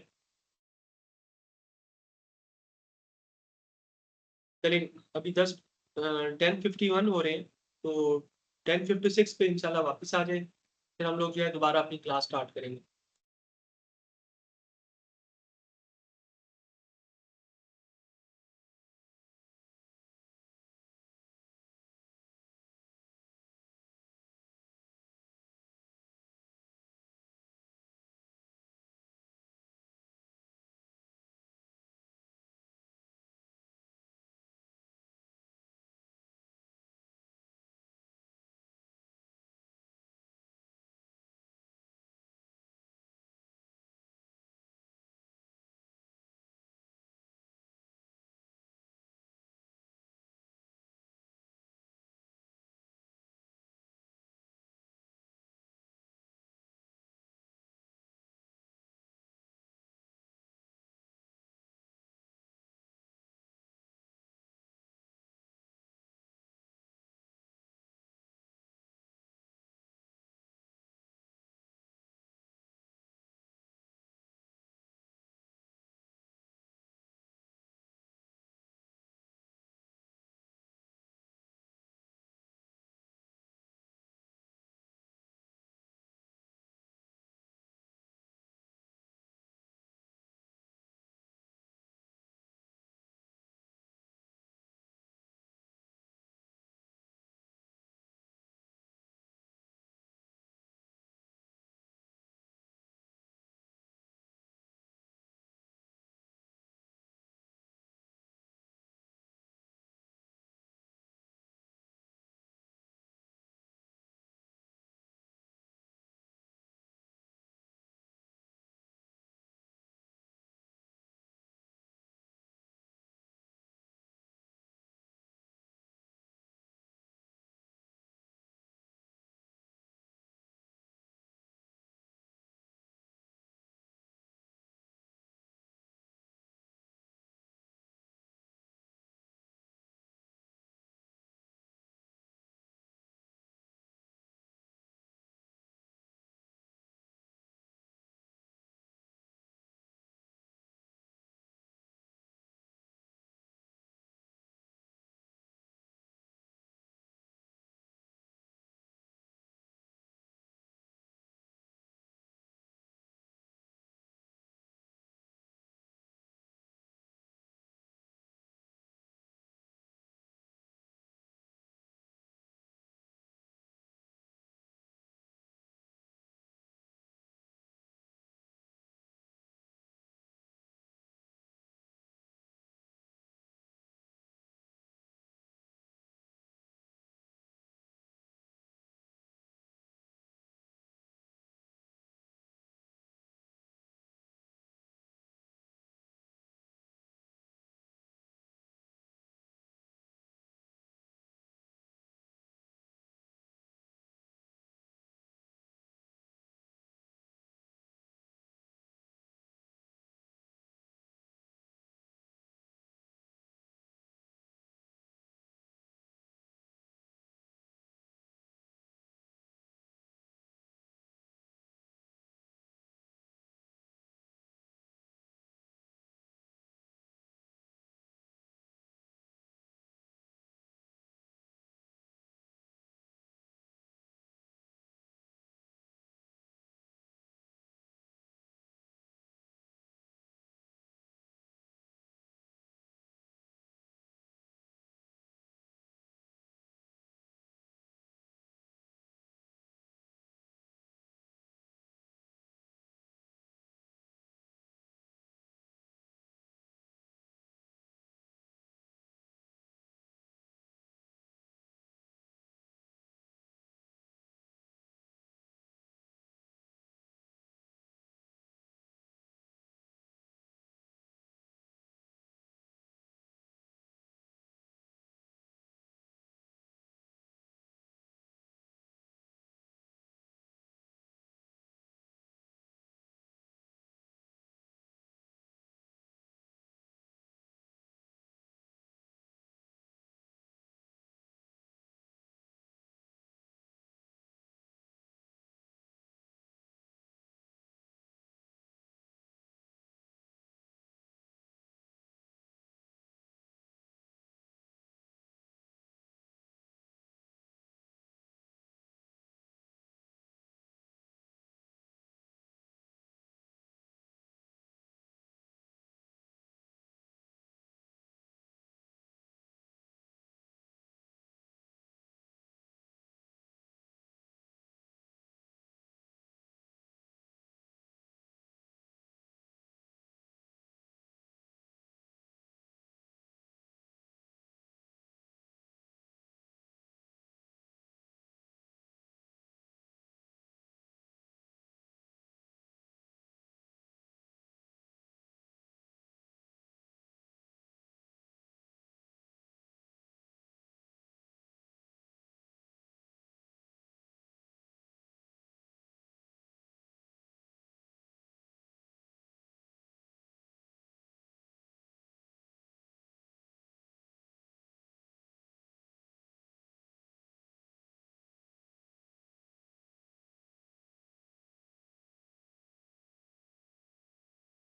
चलिए, अभी 10:51 हो रहे हैं, तो 10:56 पे इंशाल्लाह वापस आ जाए, फिर हम लोग जो है दोबारा अपनी क्लास स्टार्ट करेंगे।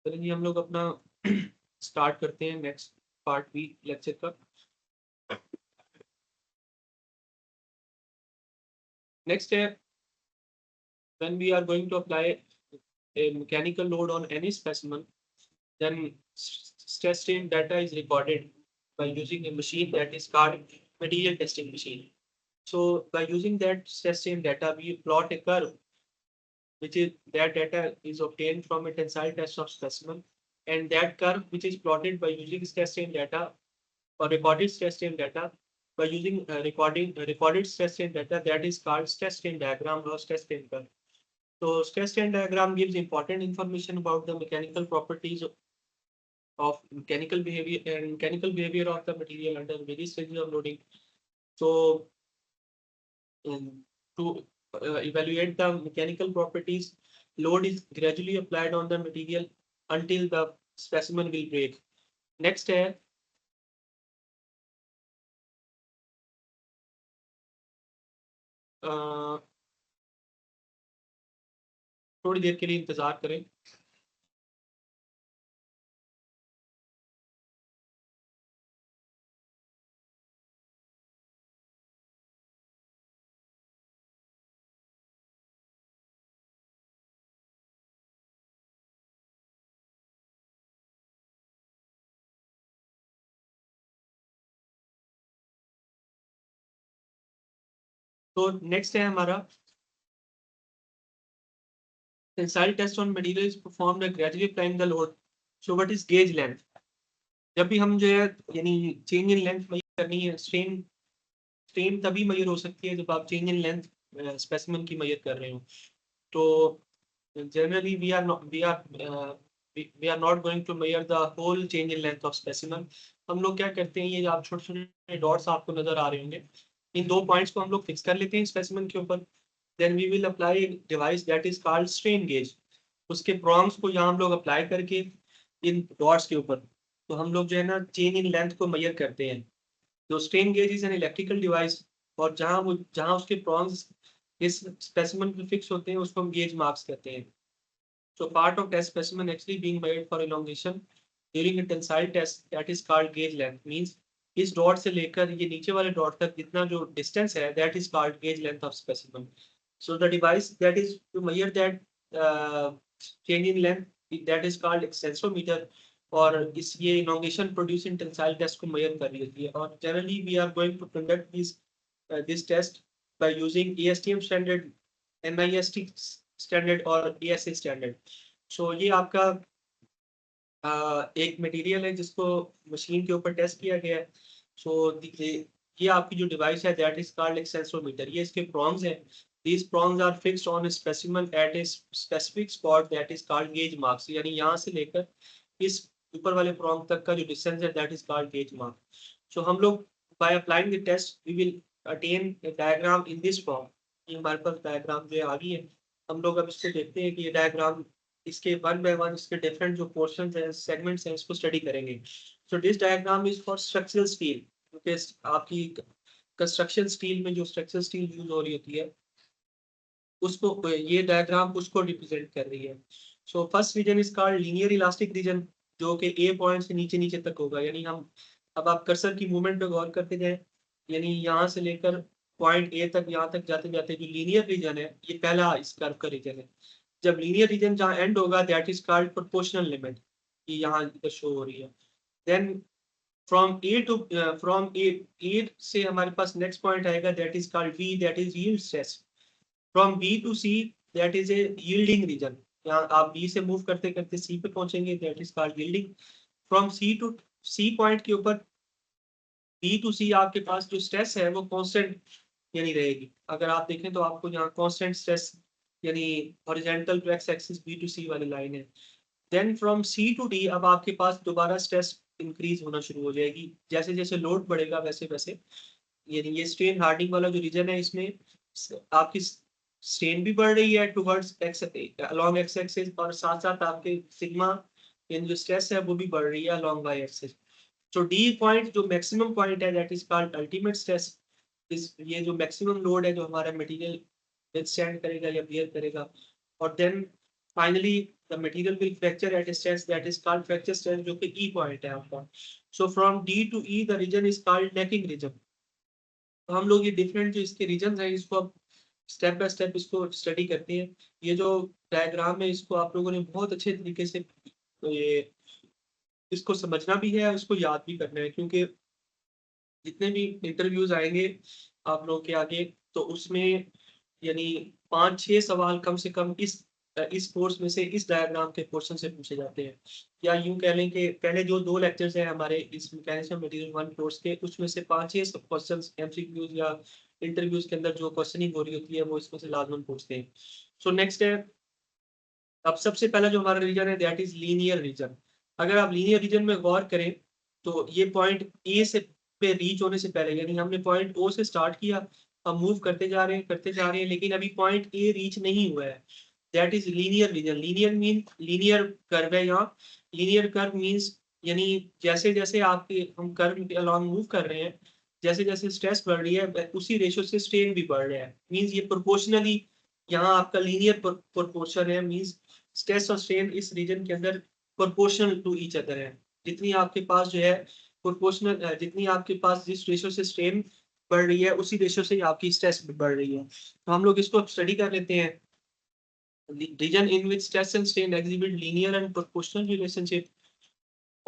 चलिए हम लोग अपना स्टार्ट करते हैं नेक्स्ट पार्ट बी लेक्चर का। नेक्स्ट है when we are going to apply a mechanical load on any specimen, then stress strain data is recorded by using a machine that is called material testing machine. So by using that stress strain data, we plot a curve, which is that data is obtained from a tensile test of specimen, and that curve which is plotted by using stress strain data or recorded stress strain data by using recorded stress strain data, that is called stress strain diagram or stress strain curve. So stress strain diagram gives important information about the mechanical properties of mechanical behavior of the material under various stages of loading. So to evaluate the mechanical properties, load is gradually applied on the material until the specimen will break. Next है थोड़ी देर के लिए इंतजार करें। तो next है हमारा tensile test on material is performed by gradually applying the load. So what is gauge length? जब भी हम जो है यानी चेंज इन लेंथ मेजर करनी है, स्ट्रेन स्ट्रेन तभी मेजर हो सकती है जब आप चेंज इन लेंथ स्पेसिमेन की मेजर कर रहे हो। तो generally we are not going to measure the whole change in length of specimen. हम लोग क्या करते हैं, ये जो आप छोटे छोटे डॉट्स आपको नजर आ रहे होंगे, इन दो पॉइंट्स को हम लोग फिक्स कर लेते हैं स्पेसिमेन के ऊपर। Then we will apply device that is called strain gauge. उसके प्रॉन्ग्स को यहाँ हम लोग अप्लाई करके इन डॉट्स के ऊपर, तो हम लोग जो है ना चेंज इन लेंथ को मेजर करते हैं। तो strain gauge is an electrical device, और जहाँ उसके प्रॉन्ग्स इस स्पेसिमेन पे फिक्स होते हैं उसको हम गेज मार्क्स कहते हैं। So part of test specimen actually being made for elongation during a tensile test that is called gauge length, means इस डॉट से लेकर ये नीचे वाले डॉट तक जितना जो डिस्टेंस है that is called gauge length of specimen. So the device that is to measure that change in length that is called extensometer, और इस ये elongation produced in tensile test को measure कर रही है। और generally we are going to conduct this test by using ASTM standard, NIST standard और DSA standard. सो ये आपका एक मटेरियल है जिसको मशीन के ऊपर टेस्ट किया गया है। सो ये आपकी जो डिवाइस है दैट इज कॉल्ड एक्सेंसोमीटर। ये इसके प्रॉन्ग्स हैं। These prongs are fixed on a specimen at a specific spot that is called gauge marks, यानी यहाँ से लेकर इस ऊपर वाले prong तक का जो डिस्टेंस है that is called gauge mark. So हम लोग by applying the test we will attain a diagram in this form. ये हमारे पास डायग्राम जो है आ गई है। हम लोग अब इसको देखते हैं कि ये डायग्राम इसके वन बाय वन इसके डिफरेंट जो पोर्शंस हैं सेगमेंट्स हैं इसको स्टडी करेंगे। So this diagram is for structural steel, क्योंकि आपकी कंस्ट्रक्शन स्टील में जो स्ट्रक्चरल स्टील यूज हो रही होती है उसको ये डायग्राम उसको रिप्रेजेंट कर रही है। So first region is called linear elastic region, जो कि ए पॉइंट से नीचे नीचे तक होगा। यानी हम अब आप कर्सर की मूवमेंट पे गौर करते जाएं, यानी यहाँ से लेकर पॉइंट ए तक यहाँ तक जाते जाते जो लीनियर रीजन है ये पहला इस कर्व का रीजन है। जब लीनियर रीजन जहाँ एंड होगा that is called proportional limit, ये यहाँ इधर शो हो रही है। देन फ्रॉम ए से हमारे पास नेक्स्ट पॉइंट आएगा that is called B, that is yield stress. From B to C that is a yielding region, यहाँ आप बी से मूव करते करते सी पे पहुंचेंगे that is called yielding. From C to C point के ऊपर बी टू सी आपके पास जो स्ट्रेस है वो कांस्टेंट यानी रहेगी। अगर आप देखें तो आपको यहाँ कांस्टेंट स्ट्रेस यानी horizontal to x axis B to C वाली लाइन है। Then from C to D अब आपके पास दोबारा स्ट्रेस इंक्रीज होना शुरू हो जाएगी, जैसे जैसे लोड बढ़ेगा वैसे वैसे। यानी ये स्ट्रेन हार्डनिंग वाला जो रीजन है इसमें आपकी स्ट्रेन भी बढ़ रही है towards x along X axis, और साथ साथ आपके सिग्मा यानी जो स्ट्रेस है वो भी बढ़ रही है अलोंग वाई एक्सिस। तो डी पॉइंट जो मैक्सिमम पॉइंट है that is called ultimate stress. इस ये जो मैक्सिमम लोड है जो हमारा मटेरियल विथस्टैंड करेगा या बियर करेगा। और then finally the material will fracture at stress that is called fracture stress, जो कि ई पॉइंट है आपका। So from D to E the region is called necking region. तो हम लोग ये डिफरेंट जो इसके रीजन हैं इसको अब स्टेप बाय स्टेप इसको स्टडी करते हैं। ये जो डायग्राम है इसको आप लोगों ने बहुत अच्छे तरीके से तो ये इसको समझना भी है, इसको याद भी करना है, क्योंकि जितने भी इंटरव्यूज आएंगे आप लोगों के आगे तो उसमें यानी 5-6 सवाल कम से कम इस कोर्स में से इस डायग्राम के पोर्शन से पूछे जाते हैं। या यूं कह लें कि पहले जो 2 लेक्चर्स हैं हमारे इस मैकेनिज्म मटेरियल 1 कोर्स के, उसमें से 5-6 क्वेश्चंस एमसीक्यूज या इंटरव्यूज के अंदर जो क्वेश्चनिंग हो रही होती है वो इसमें से लाजमन पूछते हैं। सो नेक्स्ट है, अब सबसे पहला जो हमारा रीजन है दैट इज लीनियर रीजन। अगर आप लीनियर रीजन में गौर करें तो ये पॉइंट ए से पे रीच होने से पहले, यानी हमने पॉइंट ओ से स्टार्ट किया, अब मूव करते जा रहे हैं करते जा रहे हैं, लेकिन अभी पॉइंट ए रीच नहीं हुआ है। That is linear region. Linear mean linear curve है यहाँ। लीनियर कर्व मीन्स यानी जैसे जैसे आपके हम कर्व के अलॉन्ग मूव कर रहे हैं, जैसे जैसे स्ट्रेस बढ़ रही है उसी रेशियो से स्ट्रेन भी बढ़ रहा है। मीन्स ये प्रोपोर्शनली यहाँ आपका लीनियर प्रोपोर्शन है। मीन्स स्ट्रेस और स्ट्रेन इस रीजन के अंदर प्रोपोर्शनल टू ईच अदर है। जितनी आपके पास जो है प्रोपोर्शनल, जितनी आपके पास जिस रेशियो से स्ट्रेन बढ़ रही है उसी रेशियो से आपकी स्ट्रेस भी बढ़ रही है। तो हम लोग इसको स्टडी कर लेते हैं। Region in which stress and strain exhibit linear and proportional relationship,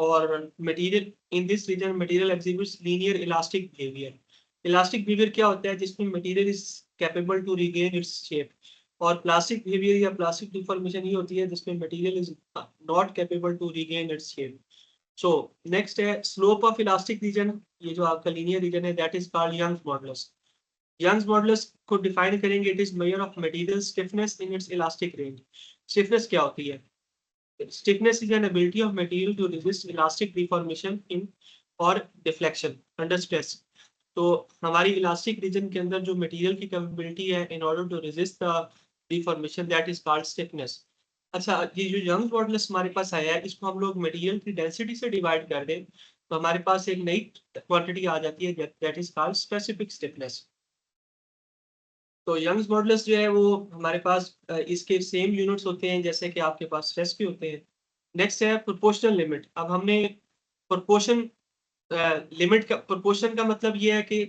और material in this region material exhibits linear elastic behaviour. Elastic behaviour क्या होता है? जिसमें material is capable to regain its shape. और प्लास्टिक बिहेवियर या plastic deformation ये होती है जिसमें material is not capable to regain its shape. So next है स्लोप ऑफ इलास्टिक रीजन। ये जो आपका लीनियर रीजन है that is called Young's modulus. Young's modulus को डिफाइन करेंगे, it is measure of material stiffness in its elastic range. Stiffness क्या होती है? Stiffness is an ability of material to resist elastic deformation in or deflection under stress. तो हमारी elastic reason के अंदर जो मटेरियल की कैपेबिलिटी है in order to resist the deformation that is called stiffness. अच्छा, ये जो यंग मॉडुलस हमारे पास आया है इसको हम लोग मटेरियल की डेंसिटी से डिवाइड कर दें तो हमारे पास एक नई क्वांटिटी आ जाती है that is called specific stiffness. तो यंग्स मॉडुलस जो है वो हमारे पास इसके सेम यूनिट्स होते हैं जैसे कि आपके पास स्ट्रेस के होते हैं। नेक्स्ट है प्रोपोर्शनल लिमिट। अब हमने प्रोपोर्शन लिमिट का, प्रोपोर्शन का मतलब ये है कि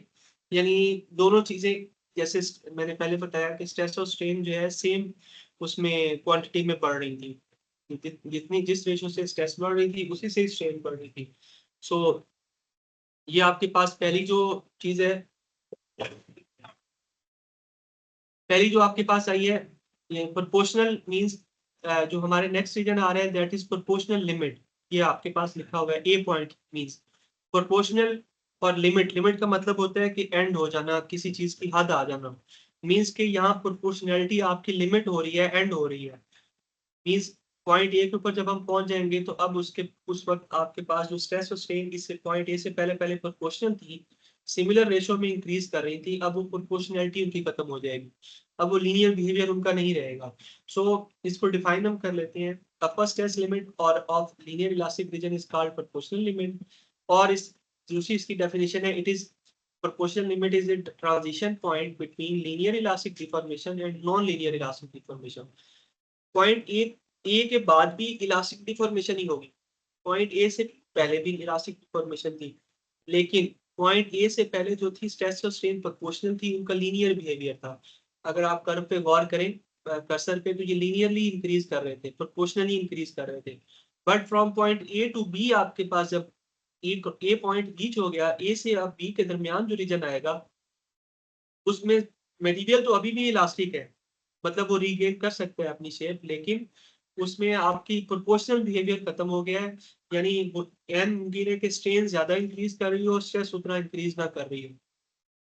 यानी दोनों चीजें, जैसे मैंने पहले बताया कि स्ट्रेस और स्ट्रेन जो है सेम उसमें क्वांटिटी में बढ़ रही थी। जितनी जिस रेशो से स्ट्रेस बढ़ रही थी उसी से स्ट्रेन बढ़ रही थी। सो ये आपके पास पहली जो चीज है, पहली जो आपके पास आई है ये प्रोपोर्शनल मींस, जो हमारे नेक्स्ट रीजन आ रहा है दैट इज प्रोपोर्शनल लिमिट। ये आपके पास लिखा हुआ है ए पॉइंट मींस प्रोपोर्शनल। और लिमिट, लिमिट का मतलब होता है कि एंड हो जाना, किसी चीज की हद आ जाना। मींस कि यहाँ प्रोपोर्शनैलिटी आपकी लिमिट हो रही है, एंड हो रही है। मींस पॉइंट ए के ऊपर जब हम पहुंच जाएंगे तो अब उसके उस वक्त आपके पास जो स्ट्रेस और स्ट्रेन इससे पॉइंट ए से पहले पहले प्रोपोर्शनल थी, सिमिलर रेशो में इंक्रीज कर रही थी, अब वो प्रोपोर्शनैलिटी उनकी खत्म हो जाएगी। अब वो लीनियर बिहेवियर उनका नहीं रहेगा। सो इसको डिफाइन हम कर लेते हैं। अपर स्ट्रेस लिमिट और of linear elastic region is called proportional limit. और इस दूसरी इसकी डेफिनेशन है, it is proportional limit is a transition point between linear elastic deformation and non-linear elastic deformation. Point A के बाद भी इलास्टिक डिफॉर्मेशन ही होगी। पॉइंट ए से पहले भी इलास्टिक डिफॉर्मेशन थी, लेकिन पॉइंट ए से पहले जो थी स्ट्रेस और स्ट्रेन प्रोपोर्शनल थी, उनका लीनियर बिहेवियर था। अगर आप कर्व पे गौर करें कर्सर पे तो ये लीनियरली इंक्रीज कर रहे थे, प्रोपोर्शनली इंक्रीज कर रहे थे। But from point A to B आपके पास जब ए पॉइंट रीच हो गया, ए से अब बी के दरमियान जो रीजन आएगा उसमें मटेरियल तो अभी भी इलास्टिक है, मतलब वो रीगेन कर सकते हैं अपनी शेप, लेकिन उसमें आपकी प्रोपोर्शनल बिहेवियर खत्म हो गया है। यानी एन गिरे के स्ट्रेन ज्यादा इंक्रीज कर रही हो और स्ट्रेस उतना इंक्रीज ना कर रही हो।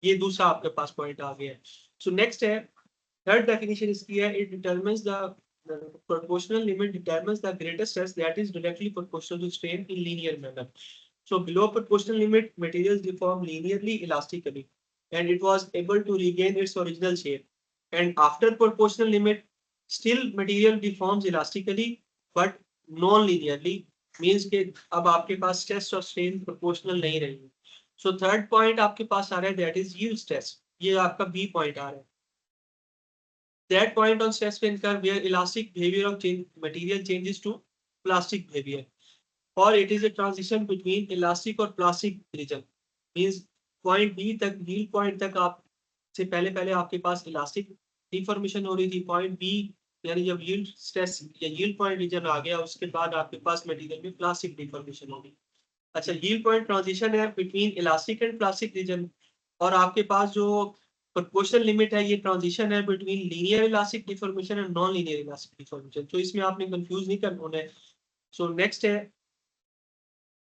ये दूसरा आपके पास पॉइंट आ गया है। सो नेक्स्ट है, थर्ड डेफिनेशन इसकी है, it determines the proportional limit determines the greatest stress that is directly proportional to strain in linear manner. So below proportional limit, materials deform linearly elastically, and it was able to regain its original shape. And after proportional limit, still material deforms elastically, but non-linearly, means कि अब आपके पास stress और strain proportional नहीं रहेगी। So third point आपके पास आ रहा है that is yield stress। ये आपका B point आ रहा है। that point on stress strain curve where elastic behavior of material changes to plastic behavior, or it is a transition between elastic और plastic region. Means point B तक yield point तक आप से पहले पहले आपके पास elastic deformation हो रही थी. Point B यानी जब yield stress या yield point region आ गया उसके बाद आपके पास material में plastic deformation होगी. अच्छा, yield point transition है between elastic and plastic region, और आपके पास जो proportional limit है ये transition है between linear elastic deformation and non linear elastic deformation. तो इसमें आपने confuse नहीं करना है. So next है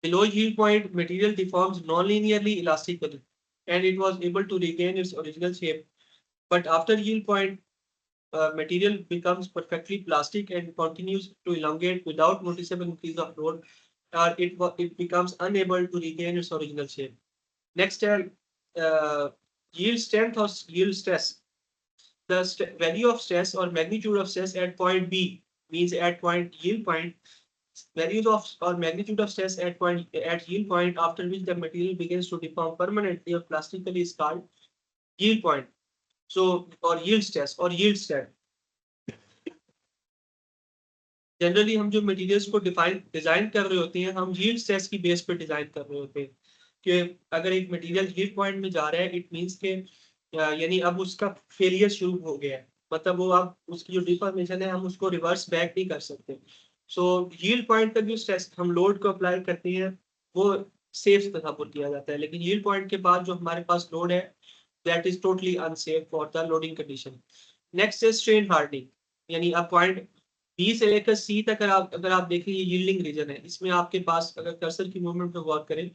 below yield point, material deforms non-linearly elastically, and it was able to regain its original shape. But after yield point, material becomes perfectly plastic and continues to elongate without noticeable increase of load, or it becomes unable to regain its original shape. Next, yield strength or yield stress. The value of stress or magnitude of stress at point B, means at yield point, values of or magnitude of stress at yield point after which the material begins to deform permanently or plastically is called yield point. So, or yield stress or yield strength. Generally हम जो materials को design कर रहे होते हैं, हम yield stress की base पे डिजाइन कर रहे होते हैं कि अगर एक मटेरियल यील्ड पॉइंट में जा रहा है, इट मींस के यानी अब उसका फेलियर शुरू हो गया है, मतलब वो अब उसकी जो डिफॉर्मेशन है हम उसको रिवर्स बैक नहीं कर सकते. सो यील्ड पॉइंट तक जो स्ट्रेस हम लोड को अप्लाई करते हैं वो सेफ तस्वुर किया जाता है, लेकिन यील्ड पॉइंट के बाद जो हमारे पास लोड है that is totally unsafe for the loading condition. Next is strain hardening, यानी अब पॉइंट बी से लेकर सी तक अगर आप देखें ये यील्डिंग रीजन है, इसमें आपके पास अगर कर्सर की मूवमेंट पे गौर करें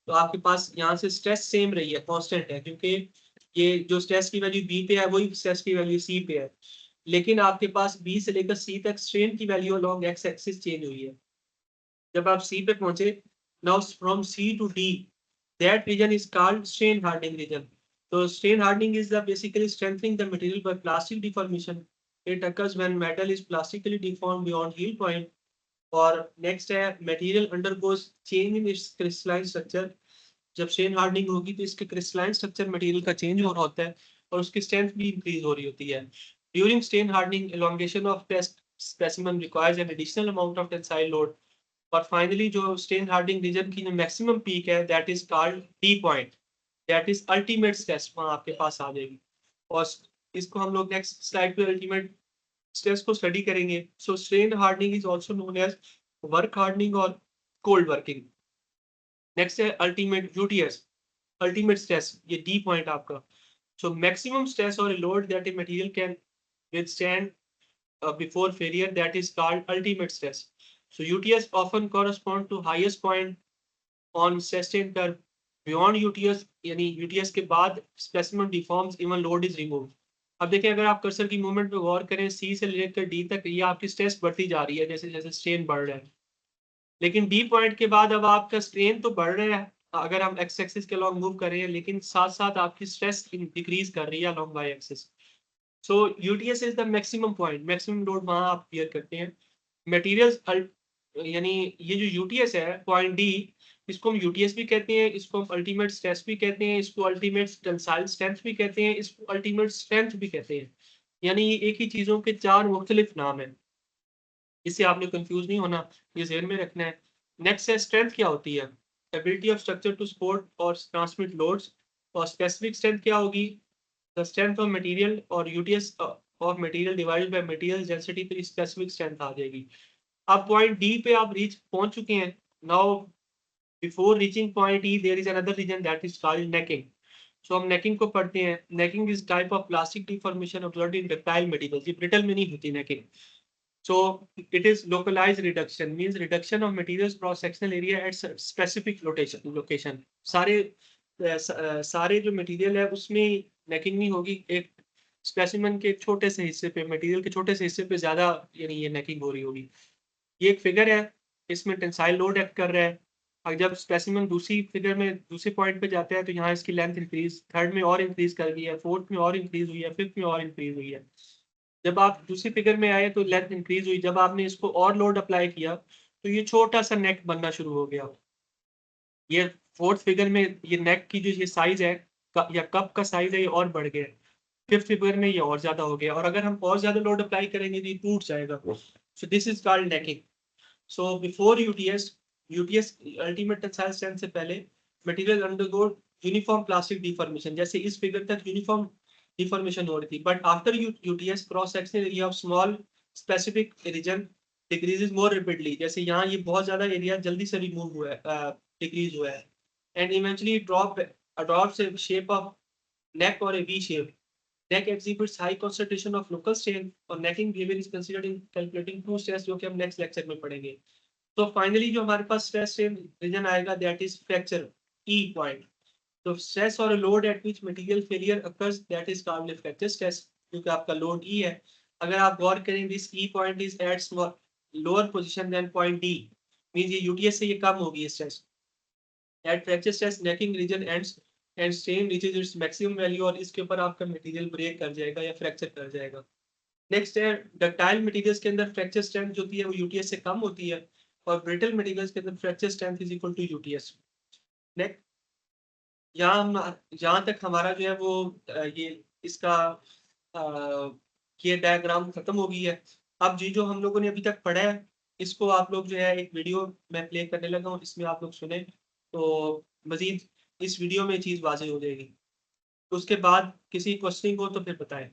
तो आपके पास यहाँ से स्ट्रेस सेम रही है, कांस्टेंट है, क्योंकि ये जो स्ट्रेस की वैल्यू बी पे है वही स्ट्रेस की वैल्यू सी पे है, लेकिन आपके पास बी से लेकर सी तक स्ट्रेन की value along X axis change हुई है. जब आप सी पे पहुंचे, now from C to D, that region is called strain hardening region. So strain hardening is the basically strengthening the material by plastic deformation. It occurs when metal is plastically deformed beyond yield point. Or next है material undergoes change in its crystalline structure. जब strain hardening होगी तो इसके crystalline structure material का change हो रहा होता है और उसकी strength भी increase हो रही होती है. During strain hardening, elongation of test specimen requires an additional amount of tensile load. और finally जो strain hardening region की जो maximum peak है that is called D point. That is ultimate stress वहां आपके पास आ जाएगी, और इसको हम लोग नेक्स्ट स्लाइड पे अल्टीमेट स्ट्रेस को स्टडी करेंगे. So strain hardening is also known as work hardening और कोल्ड वर्किंग. नेक्स्ट है अल्टीमेट यूटीएस, अल्टीमेट स्ट्रेस, ये डी पॉइंट आपका. सो मैक्सिमम स्ट्रेस और load that a material can withstand before failure, that is called ultimate stress. So UTS often correspond to highest point on stress strain curve. Beyond UTS यानी UTS के बाद specimen deforms even load is removed. अब देखिए अगर आप cursor की movement पे गौर करें C से लेकर D तक, ये आपकी स्ट्रेस बढ़ती जा रही है जैसे जैसे स्ट्रेन बढ़ रहा है, लेकिन D पॉइंट के बाद अब आपका स्ट्रेन तो बढ़ रहा है अगर हम एक्स एक्सिस के अलॉन्ग मूव कर रहे हैं, लेकिन साथ साथ आपकी स्ट्रेस डिक्रीज कर रही है along Y axis. So UTS is the maximum point, maximum load वहां आप बियर करते हैं. मटेरियल्स यानी ये जो यूटीएस है पॉइंट डी, इसको हम यूटीएस भी कहते हैं, इसको हम अल्टीमेट स्ट्रेस भी कहते हैं, इसको अल्टीमेट टेंसाइल स्ट्रेंथ भी कहते हैं, इसको अल्टीमेट स्ट्रेंथ भी कहते हैं. यानी ये एक ही चीजों के चार मुख्तलिफ नाम है, इससे आपने कंफ्यूज नहीं होना, ये ज़हन में रखना है. नेक्स्ट है स्ट्रेंथ क्या होती है, ability of structure to support और ट्रांसमिट लोड्स. और स्पेसिफिक स्ट्रेंथ क्या होगी, द स्ट्रेंथ ऑफ मटेरियल, और UTS of material divided by material density पर स्पेसिफिक स्ट्रेंथ आ जाएगी. अब पॉइंट डी पे आप पहुंच चुके हैं. Now before reaching point E there is another region that is called necking. So हम नेकिंग को पढ़ते हैं. Necking is type of plastic deformation observed in ductile materials. ये ब्रिटल में नहीं होती necking. So it is localized reduction, means reduction of materials cross sectional area at specific location. सारे जो मटेरियल है उसमें नेकिंग नहीं होगी, एक स्पेसिमेन के छोटे से हिस्से पे, मटेरियल के छोटे से हिस्से पे ज्यादा यानी ये नेकिंग हो रही होगी. ये एक फिगर है, इसमें टेंसाइल लोड एक्ट कर रहा है. और जब स्पेसिमेन दूसरी फिगर में दूसरे पॉइंट पे जाता है तो यहाँ इसकी लेंथ इंक्रीज, थर्ड में और इंक्रीज कर गई है, फोर्थ में और इंक्रीज हुई है, फिफ्थ में और इंक्रीज हुई है. जब आप दूसरी फिगर में आए तो लेंथ इंक्रीज हुई, जब आपने इसको और लोड अप्लाई किया तो ये छोटा सा नेक बनना शुरू हो गया. ये फोर्थ फिगर में ये नेक की जो ये साइज है या कप का साइज है ये और बढ़ गया. 5th फिगर में ये और ज्यादा हो गया, और अगर हम और ज्यादा लोड अप्लाई करेंगे तो ये टूट जाएगा। So this is called necking. So before UTS, UTS ultimate tensile strength से पहले material undergo uniform plastic deformation, जैसे इस फिगर तक यूनिफॉर्म डिफॉर्मेशन हो रही थी, but after UTS cross sectional area of small specific region decreases more rapidly, जैसे यहाँ ये बहुत ज्यादा एरिया जल्दी से रिमूव हुआ है, डिक्रीज हुआ है, and eventually drop adopts a shape of neck or a V shape. Neck exhibits high concentration of local strain, और necking behavior is considered in calculating true stress, जो कि हम नेक्स्ट लेक्चर में पढ़ेंगे। तो फाइनली जो हमारे पास स्ट्रेस स्ट्रेन रीजन आएगा that is fracture E point. तो स्ट्रेस और load at which material failure occurs that is called fracture stress, क्योंकि आपका लोड ई है। अगर आप गौर करें this E point is at lower position than point D, means ये यूटीएस से ये कम होगी stress. At fracture stress necking region ends and strain reaches its maximum value, और इसके ऊपर आपका मटेरियल ब्रेक कर जाएगा या फ्रैक्चर कर जाएगा। नेक्स्ट है डक्टाइल मटेरियल्स के अंदर फ्रैक्चर स्ट्रेंथ जो होती है वो यूटीएस से कम होती है, और ब्रिटल मटेरियल्स के अंदर fracture strength is equal to UTS. Next, यहाँ हम जहाँ तक हमारा जो है वो ये इसका ये डायग्राम खत्म हो गई है। अब जी जो हम लोगों ने अभी तक पढ़ा है, इसको आप लोग जो है एक वीडियो मैं प्ले करने लगा हूँ, इसमें आप लोग सुने तो मजीद इस वीडियो में चीज़ वाज़ेह हो जाएगी। उसके बाद किसी क्वेश्चन हो तो फिर बताएं।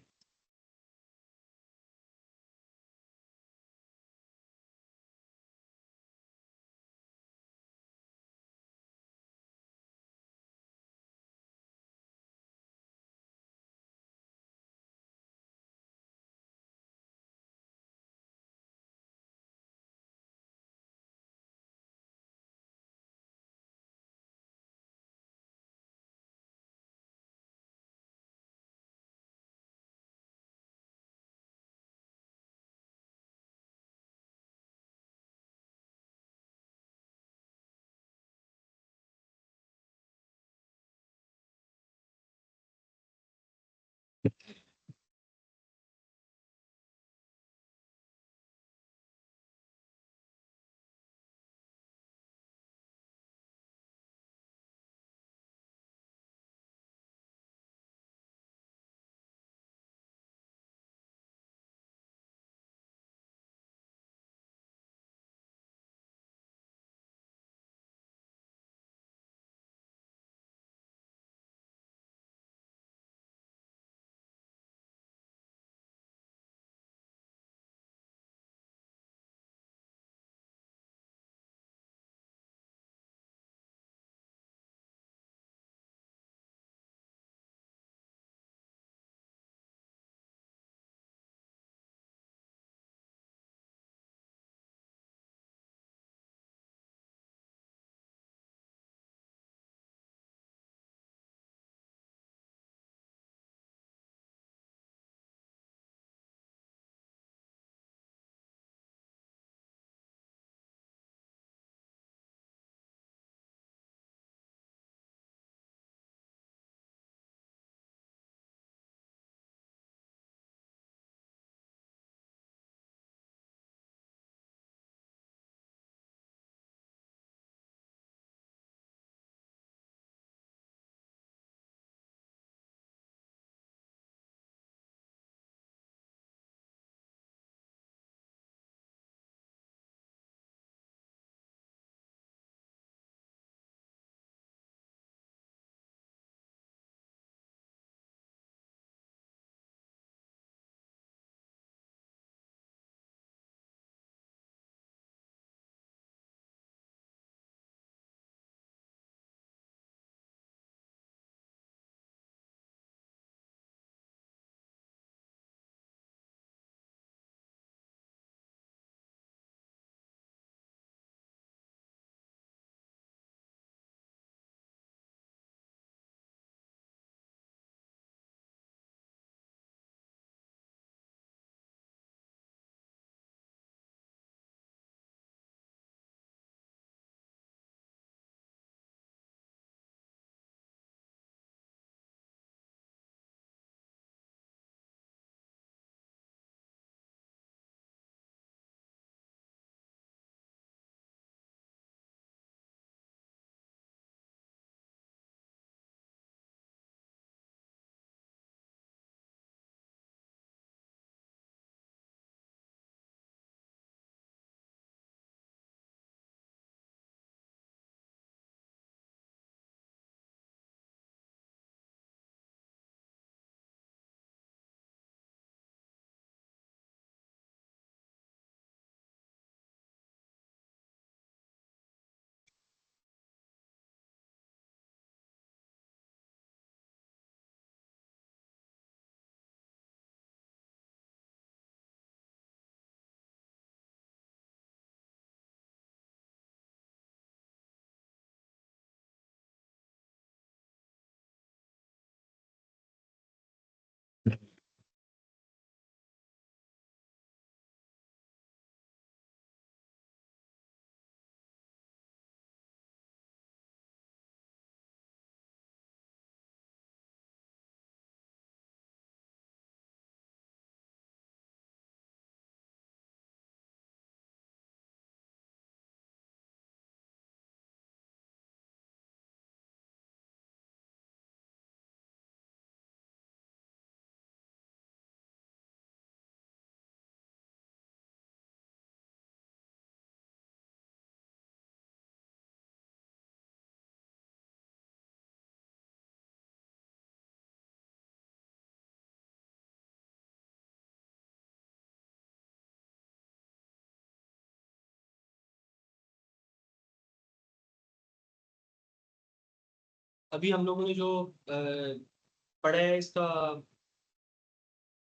अभी हम लोगों ने जो पढ़ा है इसका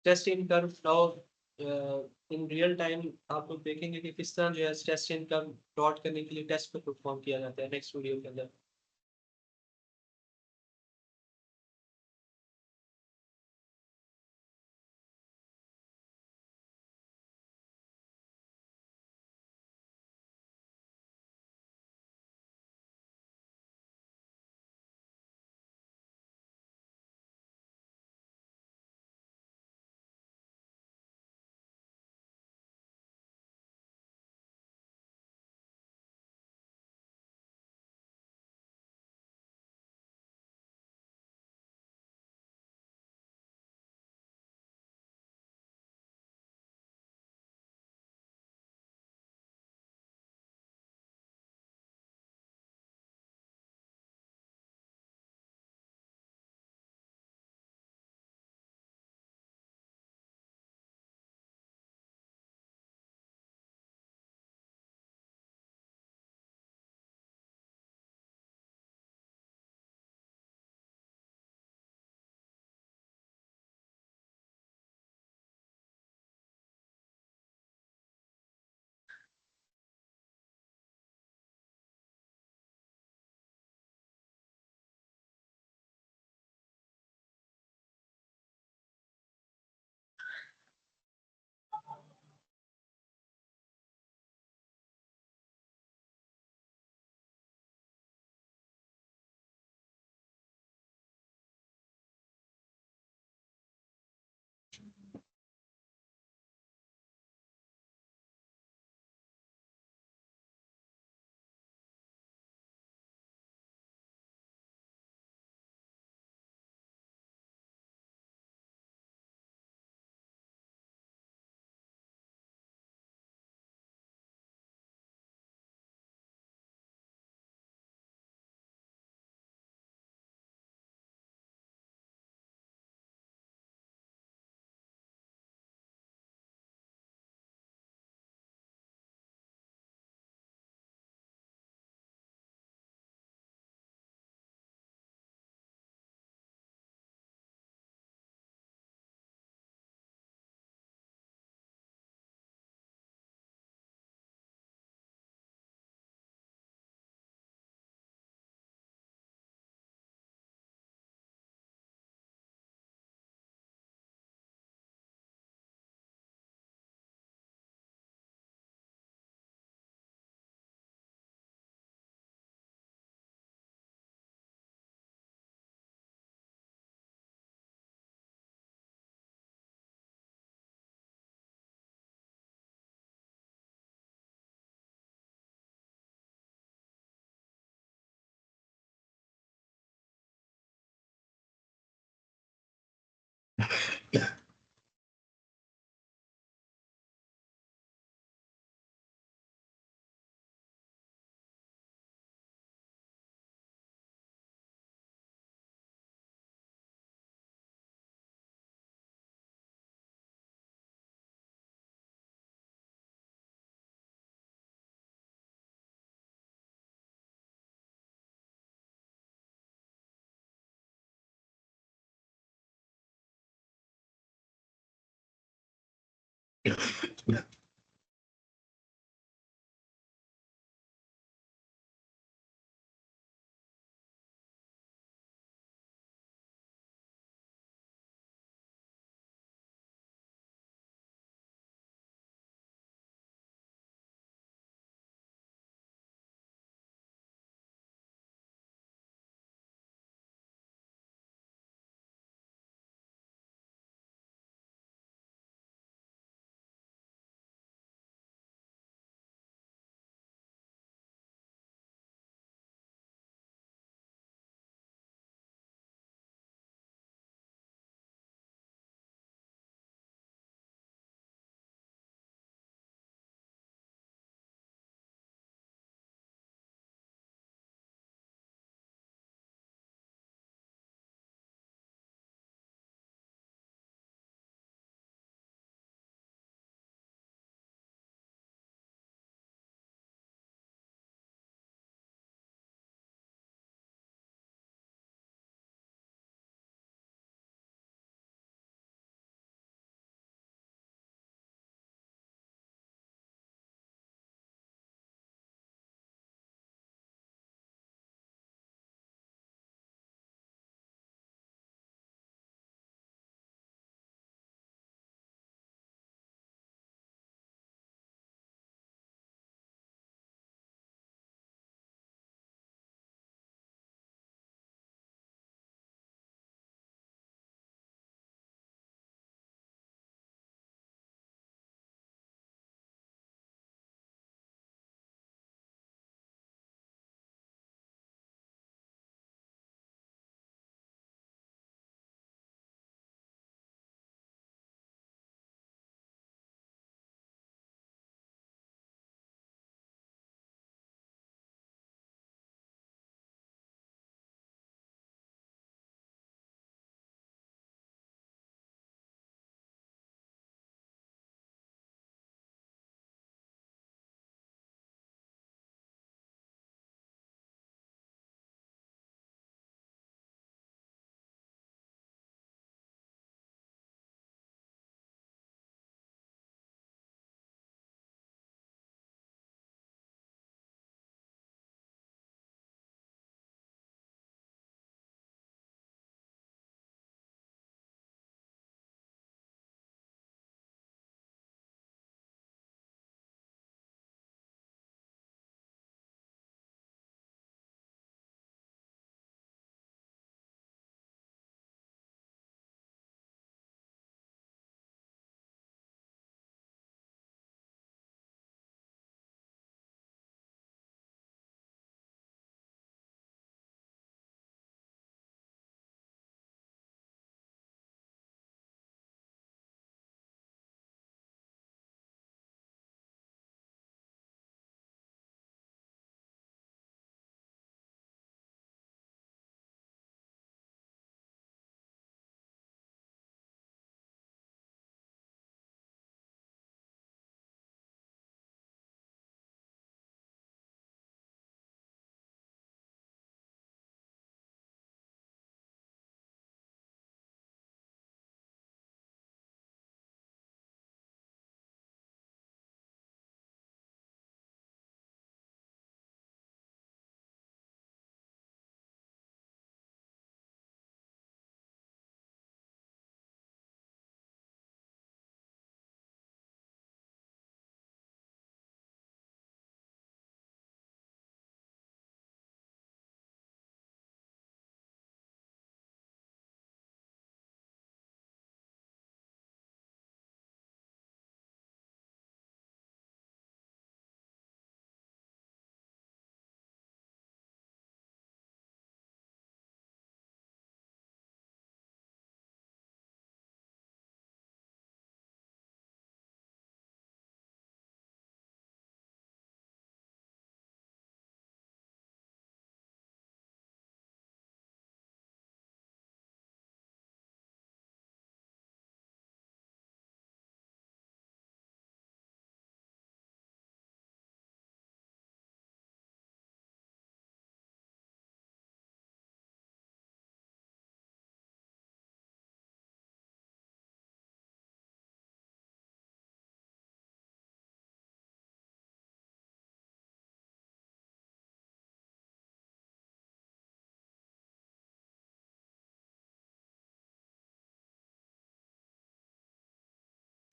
test in curve now in real time आप लोग देखेंगे कि किस तरह जो है टेस्ट इन कर्व प्लॉट करने के लिए टेस्ट को परफॉर्म किया जाता है नेक्स्ट वीडियो के अंदर।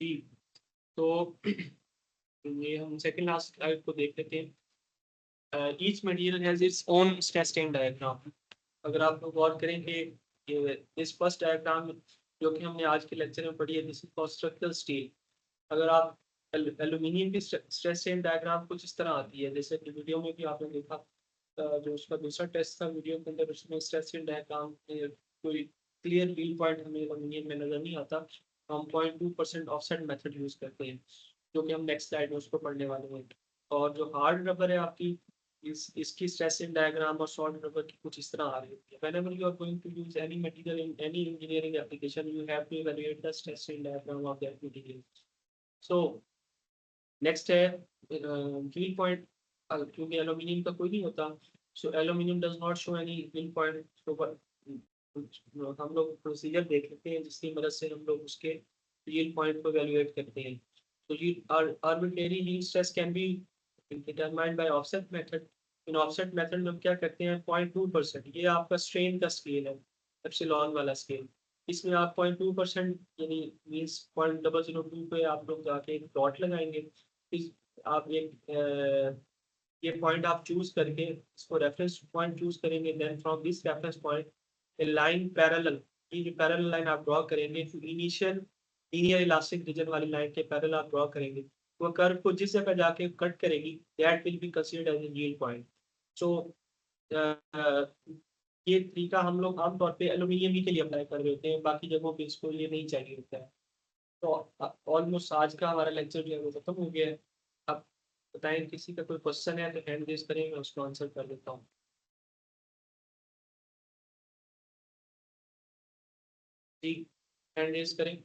जी, तो ये हम सेकंड लास्ट स्लाइड को देख लेते हैं। Each material has its own stress strain diagram. अगर आप लोग गौर करें कि इस फर्स्ट डायग्राम जो कि हमने आज के लेक्चर में पढ़ी है, this is for structural steel. अगर आप एल्यूमिनियम की स्ट्रेस स्ट्रेन डायग्राम कुछ इस तरह आती है, जैसे कि वीडियो में भी आपने देखा, जो उसका दूसरा टेस्ट था वीडियो के अंदर, उसमें स्ट्रेस स्ट्रेन डायग्राम कोई क्लियर व्हील पॉइंट हमें एल्यूमिनियम में नजर नहीं आता। हम 0.2% ऑफसेट मेथड यूज करते हैं, जो कि हम नेक्स्ट स्लाइड में उसको पढ़ने वाले हैं। और जो हार्ड रबर है आपकी, इसकी स्ट्रेस इन डायग्राम और सॉल्ट रबर की कुछ इस तरह आ रही है। whenever you are going to use any material in any engineering application, you have to evaluate the stress strain diagram of that material. So next है व्हील पॉइंट। क्योंकि aluminium का कोई नहीं होता, so aluminium does not show any yield point. तो हम लोग procedure देख लेते हैं जिसकी मदद से हम लोग उसके व्हील पॉइंट को एवेलुएट करते हैं। तो ये arbitrary wheel stress can be determined by offset method. In offset method में हम क्या करते हैं, 0.2%, ये आपका स्ट्रेन का स्केल है, एप्सिलॉन वाला स्केल। इसमें आप 0.2% यानी मीन्स 0.002 पे आप लोग जाके एक डॉट लगाएंगे। इस आप ये पॉइंट आप चूज करके इसको रेफरेंस पॉइंट चूज करेंगे, then from this reference point a line parallel, ये जो पैरेलल लाइन आप ड्रॉ करेंगे जो इनिशियल लीनियर इलास्टिक रीजन वाली लाइन के पैरेलल आप ड्रॉ करेंगे, वो कर्व को जिस जगह जाके कट करेगी that will be considered as a yield point. So ये तरीका हम लोग आमतौर पे एल्यूमिनियम ही के लिए अप्लाई कर रहे होते हैं, बाकी जगहों पे इसको ये नहीं चाहिए होता है। तो ऑलमोस्ट आज का हमारा लेक्चर जो है वो खत्म हो गया है। अब बताएं किसी का कोई क्वेश्चन है तो हैंड रेज करें, मैं उसको आंसर कर देता हूँ। जी, हैंड रेज करें।